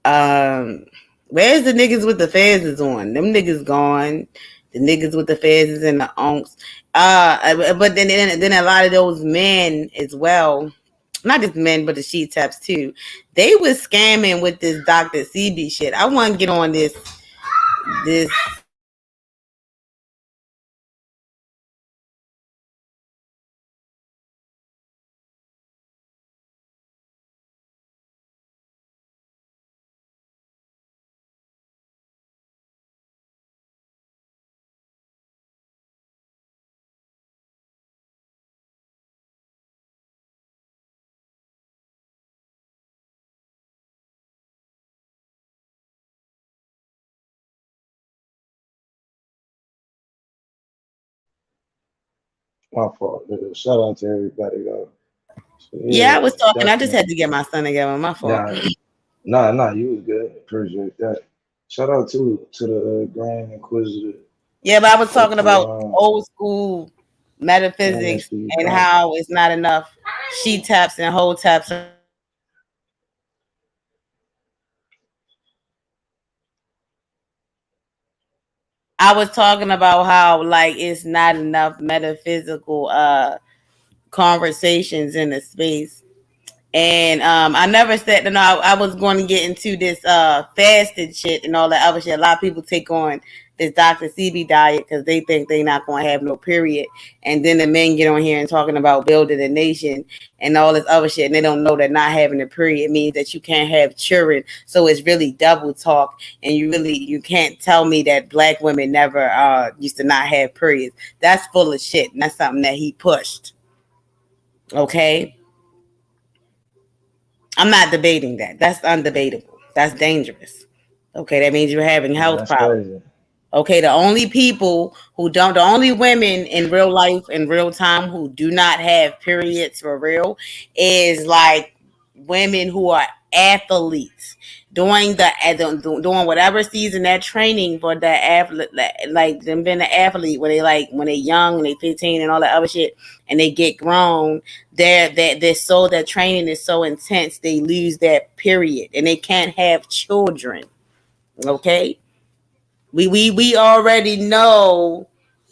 Um, where's the niggas with the fezes on? Them niggas gone. The niggas with the fezes and the unks. But then a lot of those men as well, not just men, but the she taps too. They was scamming with this Dr. CB shit. I want to get on this. My fault. Shout out to everybody though. So Yeah, yeah, I was talking. I just definitely. had to get my son together. My fault. Nah, nah, you was good. Appreciate that. Shout out to the Grand Inquisitor. Yeah, but I was talking Hopefully, about old school metaphysics honestly, and back. how it's not enough she taps and whole taps. I was talking about how like it's not enough metaphysical conversations in the space. And I never said, no, I was going to get into this fasted shit and all that other shit. A lot of people take on this Dr. CB diet because they think they're not going to have no period. And then the men get on here and talking about building a nation and all this other shit. And they don't know that not having a period means that you can't have children. So it's really double talk. And you can't tell me that black women never used to not have periods. That's full of shit. And that's something that he pushed. Okay. I'm not debating that. That's undebatable. That's dangerous. Okay, that means you're having Yeah, health that's problems. crazy. Okay, the only women in real life, in real time, who do not have periods for real is like women who are athletes doing whatever season that training for the athlete, like them being an athlete when they young and they 15 and all that other shit, and they get grown. Their training is so intense they lose that period and they can't have children. Okay, we already know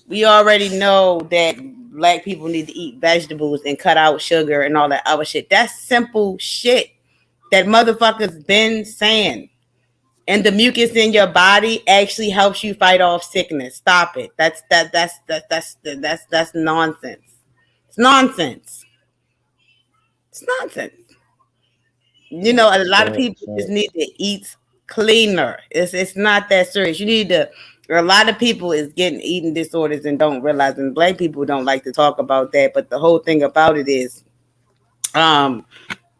that black people need to eat vegetables and cut out sugar and all that other shit. That's simple shit that motherfuckers been saying. And the mucus in your body actually helps you fight off sickness. Stop it. That's nonsense. It's nonsense. It's nonsense. You know, a lot of people just need to eat cleaner. It's not that serious. You need to. A lot of people is getting eating disorders and don't realize, and black people don't like to talk about that. But the whole thing about it is, um,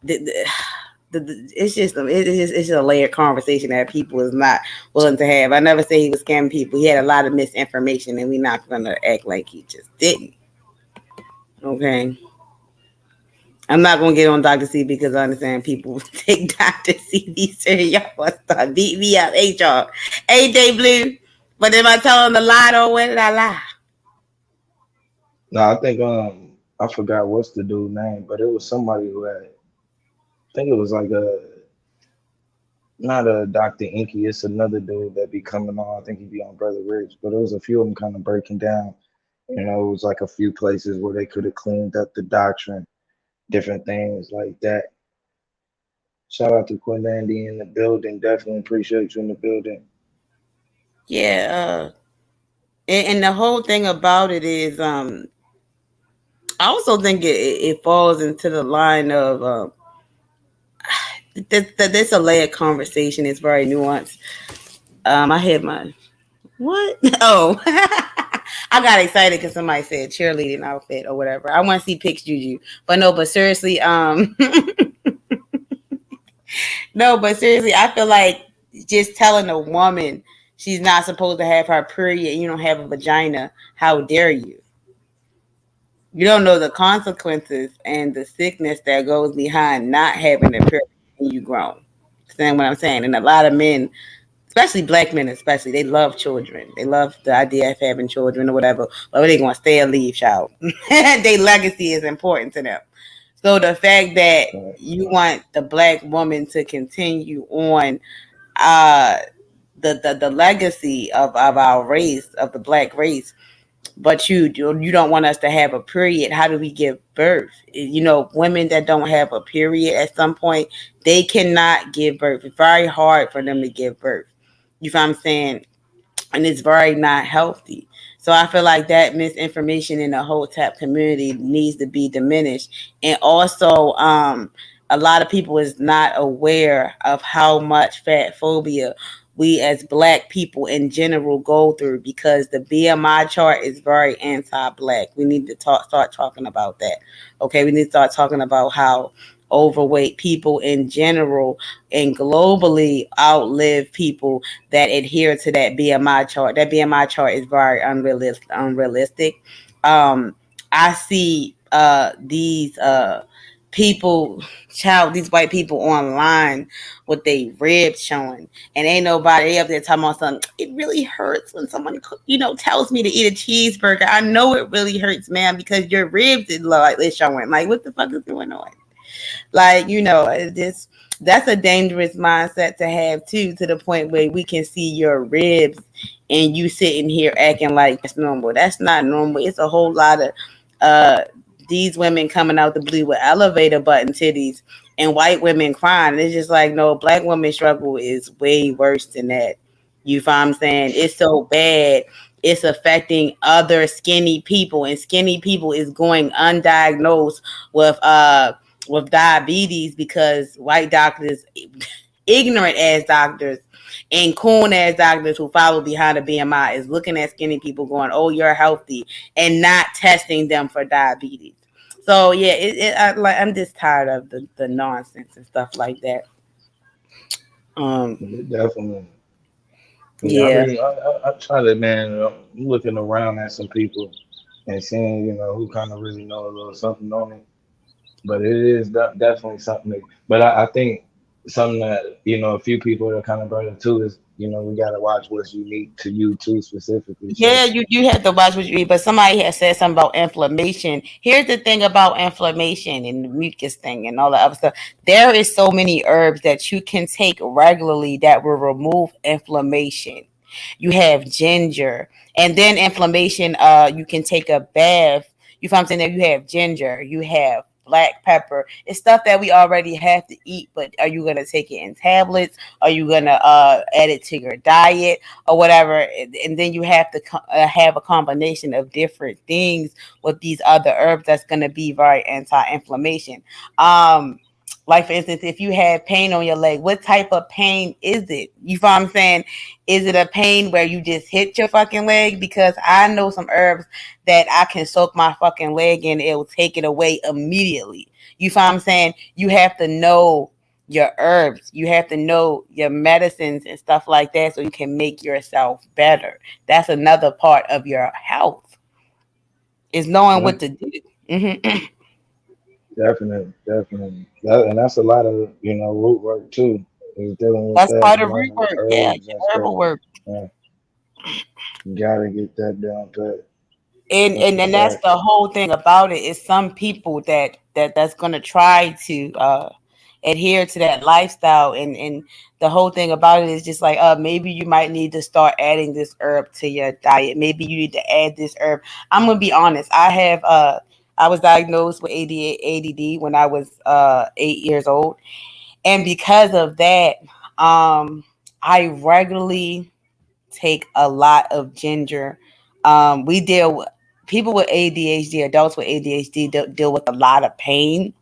it's just it's a layered conversation that people is not willing to have. I never say he was scamming people. He had a lot of misinformation, and we're not gonna act like he just didn't. Okay. I'm not gonna get on Dr. C because I understand people take Dr. C these y'all want to start beat me up. Hey y'all. AJ Blue. But if I tell them to lie though, where did I lie? No, I think I forgot what's the dude's name, but it was somebody who had, I think it was like not a Dr. Inky, it's another dude that be coming on. I think he be on Brother Rich, but it was a few of them kind of breaking down. You know, it was like a few places where they could have cleaned up the doctrine, different things like that. Shout out to Quinlandy in the building. Definitely appreciate you in the building. Yeah, and the whole thing about it is, I also think it falls into the line of this a layered conversation. It's very nuanced. I had my what? Oh, I got excited because somebody said cheerleading outfit or whatever. I want to see pics, Juju, but no. But seriously, no, but seriously, I feel like just telling a woman she's not supposed to have her period and you don't have a vagina, how dare you? You don't know the consequences and the sickness that goes behind not having a period when you grown. Understand what I'm saying? And a lot of men, especially black men, especially, they love children. They love the idea of having children or whatever. But they gonna stay or leave, child. Their legacy is important to them. So the fact that you want the black woman to continue on uh the legacy of our race, of the black race, but you don't want us to have a period. How do we give birth? You know, women that don't have a period at some point, they cannot give birth. It's very hard for them to give birth. You know what I'm saying? And it's very not healthy. So I feel like that misinformation in the whole tap community needs to be diminished. And also, a lot of people is not aware of how much fat phobia we as black people in general go through, because the BMI chart is very anti-black. We need to start talking about that. Okay, we need to start talking about how overweight people in general and globally outlive people that adhere to that BMI chart. That BMI chart is very unrealistic. I see these people, these white people online with their ribs showing, and ain't nobody up there talking about something. It really hurts when someone, tells me to eat a cheeseburger. I know it really hurts, man, because your ribs is like they're showing. Like, what the fuck is going on? Like, that's a dangerous mindset to have too, to the point where we can see your ribs and you sitting here acting like it's normal. That's not normal. It's a whole lot of these women coming out the blue with elevator button titties and white women crying. It's just like, no, black women struggle is way worse than that. You find what I'm saying? It's so bad. It's affecting other skinny people, and skinny people is going undiagnosed with diabetes because white doctors, ignorant ass doctors, and coon ass doctors who follow behind the BMI is looking at skinny people going, "Oh, you're healthy," and not testing them for diabetes. So yeah, I'm just tired of the nonsense and stuff like that. Definitely. Yeah, Yeah. I try to, man. I'm looking around at some people and seeing, who kind of really know a little something on it. But it is definitely something that, but I think something that, a few people are kind of brought up too is, we got to watch what's unique to you too, specifically. So, Yeah, you have to watch what you eat. But somebody has said something about inflammation. Here's the thing about inflammation and the mucus thing and all the other stuff. There is so many herbs that you can take regularly that will remove inflammation. You have ginger, and then inflammation. You can take a bath. You feel what I'm saying? Now you have ginger, you have black pepper. It's stuff that we already have to eat, but are you gonna take it in tablets? Are you gonna add it to your diet or whatever? And then you have to have a combination of different things with these other herbs that's gonna be very anti-inflammation. Like for instance, if you have pain on your leg, what type of pain is it? You feel what I'm saying? Is it a pain where you just hit your fucking leg? Because I know some herbs that I can soak my fucking leg in, it will take it away immediately. You feel what I'm saying? You have to know your herbs, you have to know your medicines and stuff like that so you can make yourself better. That's another part of your health, is knowing Yeah, what to do. Mm-hmm. definitely. And that's a lot of root work too. Is dealing with That's that, part of learning the rework. Yeah, herbs and your stuff. herbal work. Yeah, you gotta get that down pat. and That's and, a and that's fact. the whole thing about it, is some people that's going to try to adhere to that lifestyle, and the whole thing about it is just like, maybe you might need to start adding this herb to your diet, maybe you need to add this herb. I'm gonna be honest, I was diagnosed with ADD when I was 8 years old, and because of that, I regularly take a lot of ginger. We deal with people with ADHD, adults with ADHD deal with a lot of pain,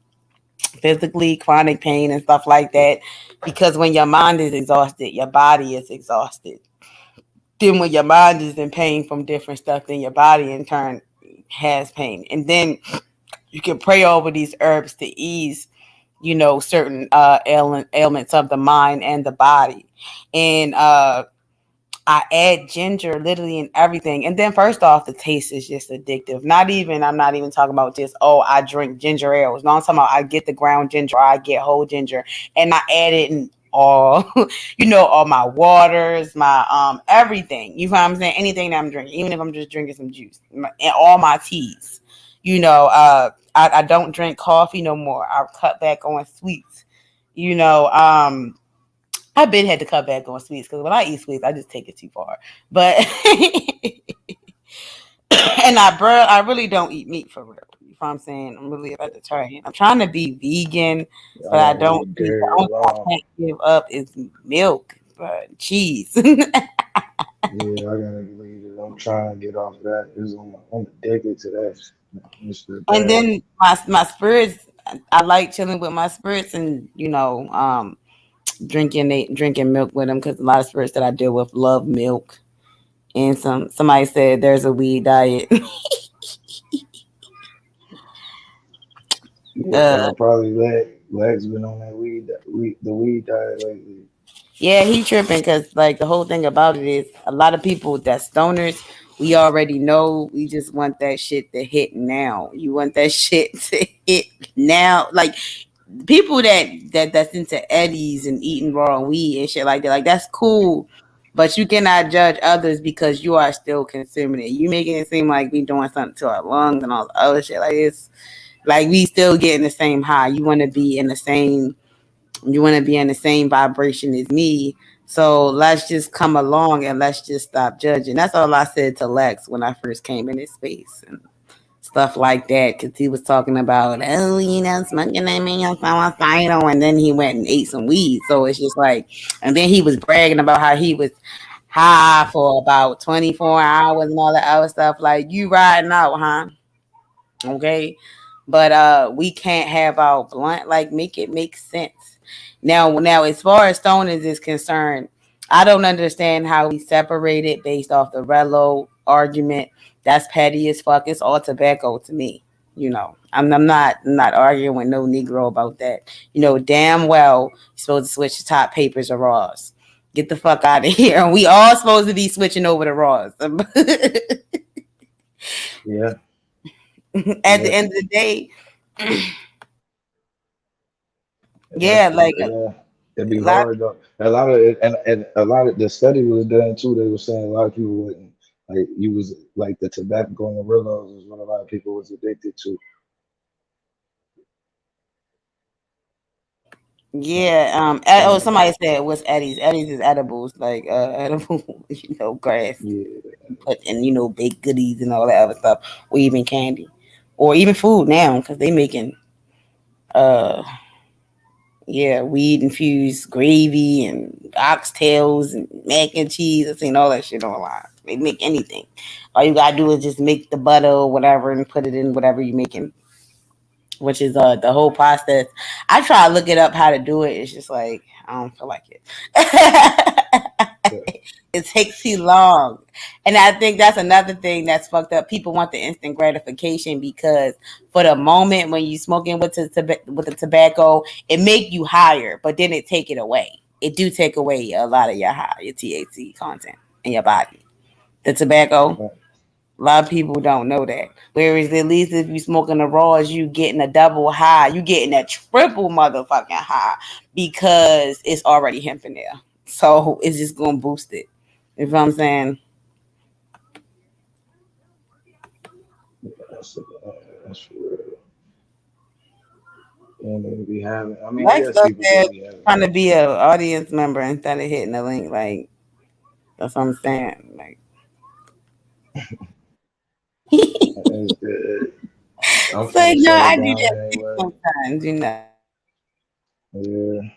physically, chronic pain, and stuff like that. Because when your mind is exhausted, your body is exhausted. Then when your mind is in pain from different stuff, then your body in turn has pain. And then you can pray over these herbs to ease, certain ailments of the mind and the body. And I add ginger literally in everything. And then first off, the taste is just addictive. I'm not even talking about just, oh, I drink ginger ales. No, I'm talking about I get the ground ginger, or I get whole ginger, and I add it in all, all my waters, my everything. You know what I'm saying? Anything that I'm drinking, even if I'm just drinking some juice, and all my teas. I don't drink coffee no more. I've cut back on sweets. You know, I've been had to cut back on sweets because when I eat sweets, I just take it too far. But and I really don't eat meat for real. You know what I'm saying? I'm really a vegetarian. I'm trying to be vegan, I but I don't don't leave eat. The dairy only thing alone. I can't give up is milk, but cheese. Yeah, I gotta leave it. I'm trying to get off that. I'm addicted to that. It's the And bad. then my spirits. I like chilling with my spirits, and drinking milk with them, because a lot of spirits that I deal with love milk. And somebody said there's a weed diet. Yeah, probably Lex been on the weed diet lately. Yeah, he tripping because like the whole thing about it is a lot of people that stoners, we already know, we just want that shit to hit now. You want that shit to hit now. Like people that's into eddies and eating raw weed and shit like that, like that's cool. But you cannot judge others because you are still consuming it. You making it seem like we doing something to our lungs and all the other shit. Like it's like we still getting the same high. You want to be in the same vibration as me. So let's just come along and let's just stop judging. That's all I said to Lex when I first came in his space and stuff like that. Because he was talking about, oh, smoking that man suicidal. And then he went and ate some weed. So it's just like, and then he was bragging about how he was high for about 24 hours and all that other stuff. Like, you riding out, huh? Okay. But we can't have our blunt, like make it make sense. Now as far as stoners is concerned, I don't understand how we separate it based off the Relo argument. That's petty as fuck. It's all tobacco to me. I'm not arguing with no Negro about that. Damn well you're supposed to switch the top papers or raws. Get the fuck out of here. We all supposed to be switching over to raws. Yeah, At the yeah. end of the day, And yeah, like yeah, it'd be a lot. hard though. A lot of it, and a lot of the study was done too. They were saying a lot of people wouldn't like you was like the tobacco and the Rillos is what a lot of people was addicted to. Yeah. Oh, And somebody said what's Eddie's? Eddie's is edibles, like edible, grass, yeah, and baked goodies and all that other stuff, or even candy. or even food now because they making uh weed infused gravy and oxtails and mac and cheese. I've seen all that shit online. They make anything. All you gotta do is just make the butter or whatever and put it in whatever you're making, which is the whole process. I try to look it up how to do it. It's just like I don't feel like it. Yeah. It takes too long, and I think that's another thing that's fucked up. People want the instant gratification because for the moment when you smoking with the tobacco, it make you higher, but then it take it away. It do take away a lot of your THC content in your body. The tobacco. Right. A lot of people don't know that. Whereas at least if you smoking the raws, you getting a double high. You getting a triple motherfucking high because it's already hemp in there. So it's just gonna boost it. You know what I'm saying? That's, that's for real. And they be having, I mean, I Lex guess up people do there be having trying it. to be an audience member instead of hitting the link. Like that's what I'm saying. Like That's good. I'm so finna no, shut I it do down that too anyway. sometimes, you know. Yeah.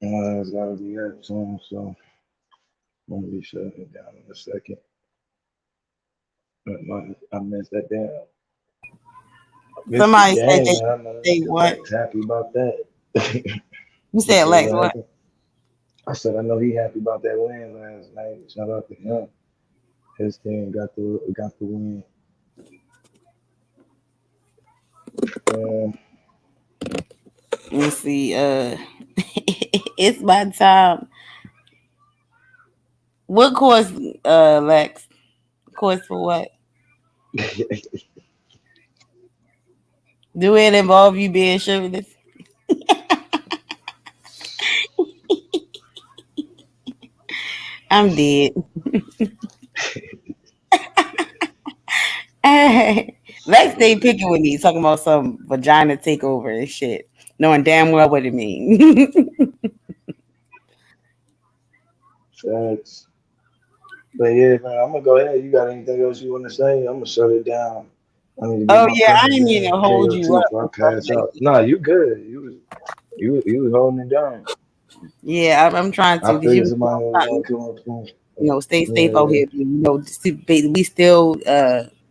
It's gotta be up soon, so I'm gonna be shutting it down in a second. But I missed that down. Missed the Somebody said game, they man. I know they what? Lex happy about that. You You said said Lex what what? happened? I said I know he happy about that win last night. Shout out to him. His team got the win. Yeah. Let me see. It's my time. What course, Lex? Course for what? Do it involve you being shirtless? I'm dead. Lex stay picking with me, talking about some vagina takeover and shit, knowing damn well what it means. Facts. But yeah, man, I'm gonna go ahead. You got anything else you want to say? I'm gonna shut it down. I need to get Oh my yeah, I printers didn't mean to in hold you K.O.T. up before I and stuff pass like out. that. Nah, you good. You was holding it down. Yeah, I'm trying to I because figured somebody was gonna come up soon. stay safe out Yeah, here. We still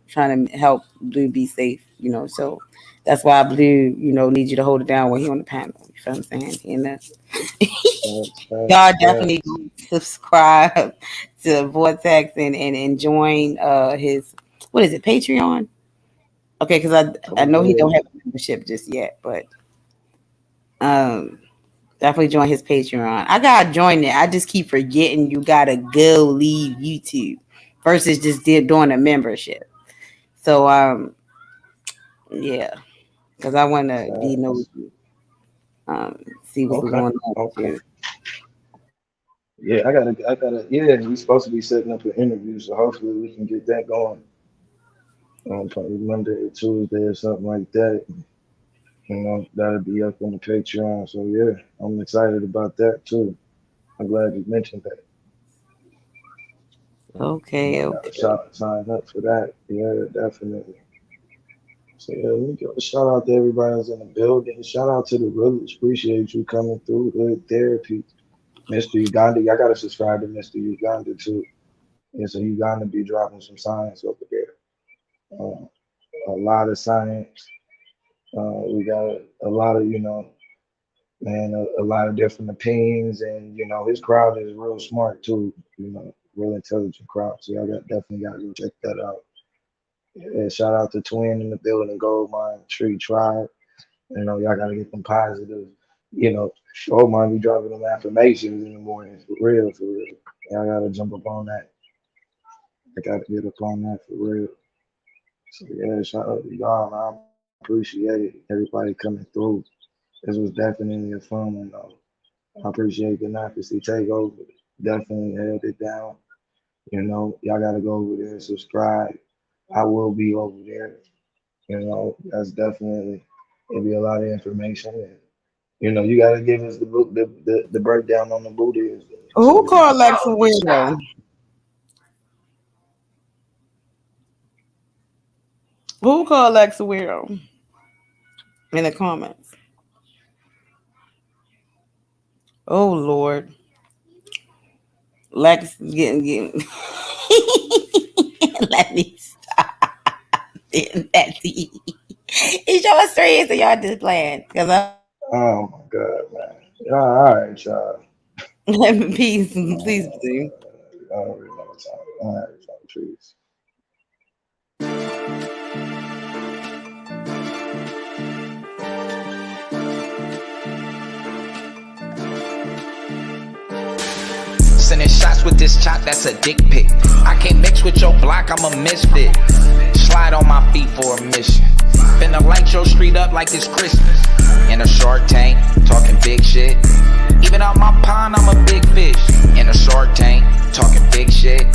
trying to help Blue be safe. So that's why Blue, need you to hold it down when he on the panel. You feel what I'm saying? facts, Y'all facts, definitely facts. subscribe to Vortex and join his what is it Patreon? Okay, because I Oh know he yeah, don't have a membership just yet, but um definitely join his Patreon. I gotta join it. I just keep forgetting you gotta go leave YouTube versus just doing a membership. So yeah, because I want to be facts. nosy, see what's Okay, going on with okay. you. Yeah, I gotta. Yeah, we supposed to be setting up an interview, so hopefully we can get that going on probably Monday or Tuesday or something like that. That'll be up on the Patreon. So yeah, I'm excited about that too. I'm glad you mentioned that. Okay, I gotta okay. sign up for that. Yeah, definitely. So yeah, let me give a shout out to everybody that's in the building. Shout out to the Realest. Appreciate you coming through. Good therapy. Mr. Uganda, I gotta subscribe to Mr. Uganda too. Yeah, so Uganda be dropping some science over there. Uh, a lot of science. We got a lot of, man, a lot of different opinions, and his crowd is real smart too. Real intelligent crowd. So y'all definitely got to go check that out. Yeah, shout out to Twin in the building, Gold Mine Tree Tribe. Y'all got to get them positive. Gold Mine be dropping them affirmations in the morning for real, for real. Y'all got to jump up on that. I got to get up on that for real. So yeah, shout out to y'all, man. I appreciate everybody coming through. This was definitely a fun one though. I appreciate the Democracy Takeover. Definitely held it down. Y'all gotta go over there and subscribe. I will be over there. That's definitely it'll be a lot of information. And, you gotta give us the book the breakdown on the Buddhism so Who we can called Lex a weirdo? Who called Lex a weirdo? In the comments. Oh Lord. Lex is getting. Let me stop. That's it. It's your story, so y'all just playing. Oh my God, man. All right, y'all. Peace, please, please. I don't really know what's on. All right, please. Sending shots with this chop, that's a dick pic. I can't mix with your block, I'm a misfit. Slide on my feet for a mission. Finna light your street up like it's Christmas. In a Shark Tank, talking big shit. Even out my pond, I'm a big fish. In a Shark Tank, talking big shit.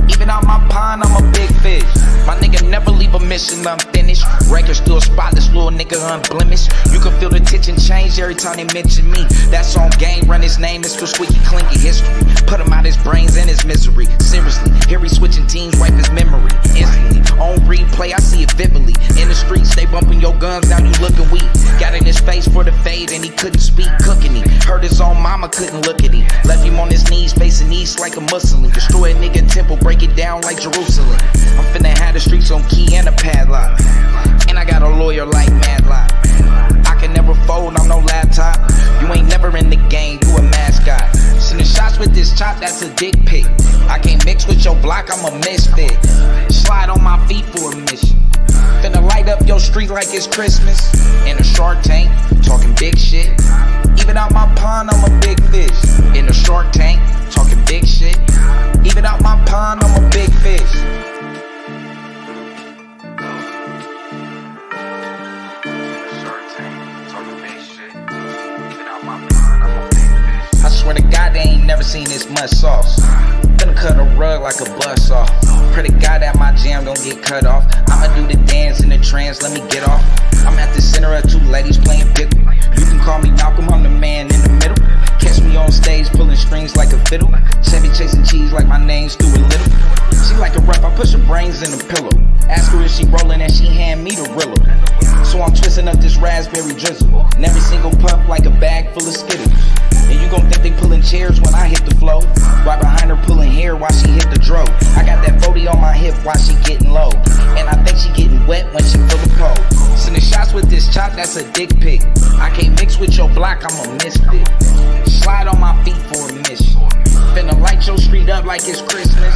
Even out my pond, I'm a big fish. My nigga never leave a mission unfinished. Record still spotless, little nigga unblemished. You can feel the tension change every time they mention me. That's on game, run his name, it's for squeaky clinky history. Put him out his brains and his misery. Seriously, here he switching teams, wipe his memory. Instantly, on replay, I see it vividly. In the streets, they bumping your guns, now you looking weak. Got in his face for the fade and he couldn't speak, cooking him. Heard his own mama couldn't look at him. Left him on his knees, facing east like a Muslim. Destroy a nigga temple, break it down like Jerusalem. I'm finna have the streets on key and a padlock. And I got a lawyer like Madlock. I can never fold, I'm no laptop. You ain't never in the game, you a mascot. Sending shots with this chop, that's a dick pic. I can't mix with your block, I'm a misfit. Slide on my feet for a mission. Finna light up your street like it's Christmas. In a Shark Tank, talking big shit. Even out my pond, I'm a big fish. In a Shark Tank, talking big shit. Even out my pond, I'm a big fish. I swear to God, they ain't never seen this much sauce. Finna cut a rug like a bus off. Pray to God that my jam don't get cut off. I'ma do the dance in the trance, let me get off. I'm at the center of two ladies playing pickle. You can call me Malcolm, I'm the man in the middle. Catch me on stage pulling strings like a fiddle. Chevy chasing cheese like my name's Stuart Little. She like a rough, I push her brains in the pillow. Ask her if she rollin' and she hand me the Rillo. So I'm twisting up this raspberry drizzle. And every single puff like a bag full of Skittles. And you gon' think they pulling chairs when I hit the flow. Right behind her pulling hair while she hit the dro. I got that 40 on my hip while she getting low. And I think she getting wet when she feel the pole. Sending shots with this chop, that's a dick pic. I can't mix with your block, I'm a misfit. Slide on my feet for a mission. Finna light your street up like it's Christmas.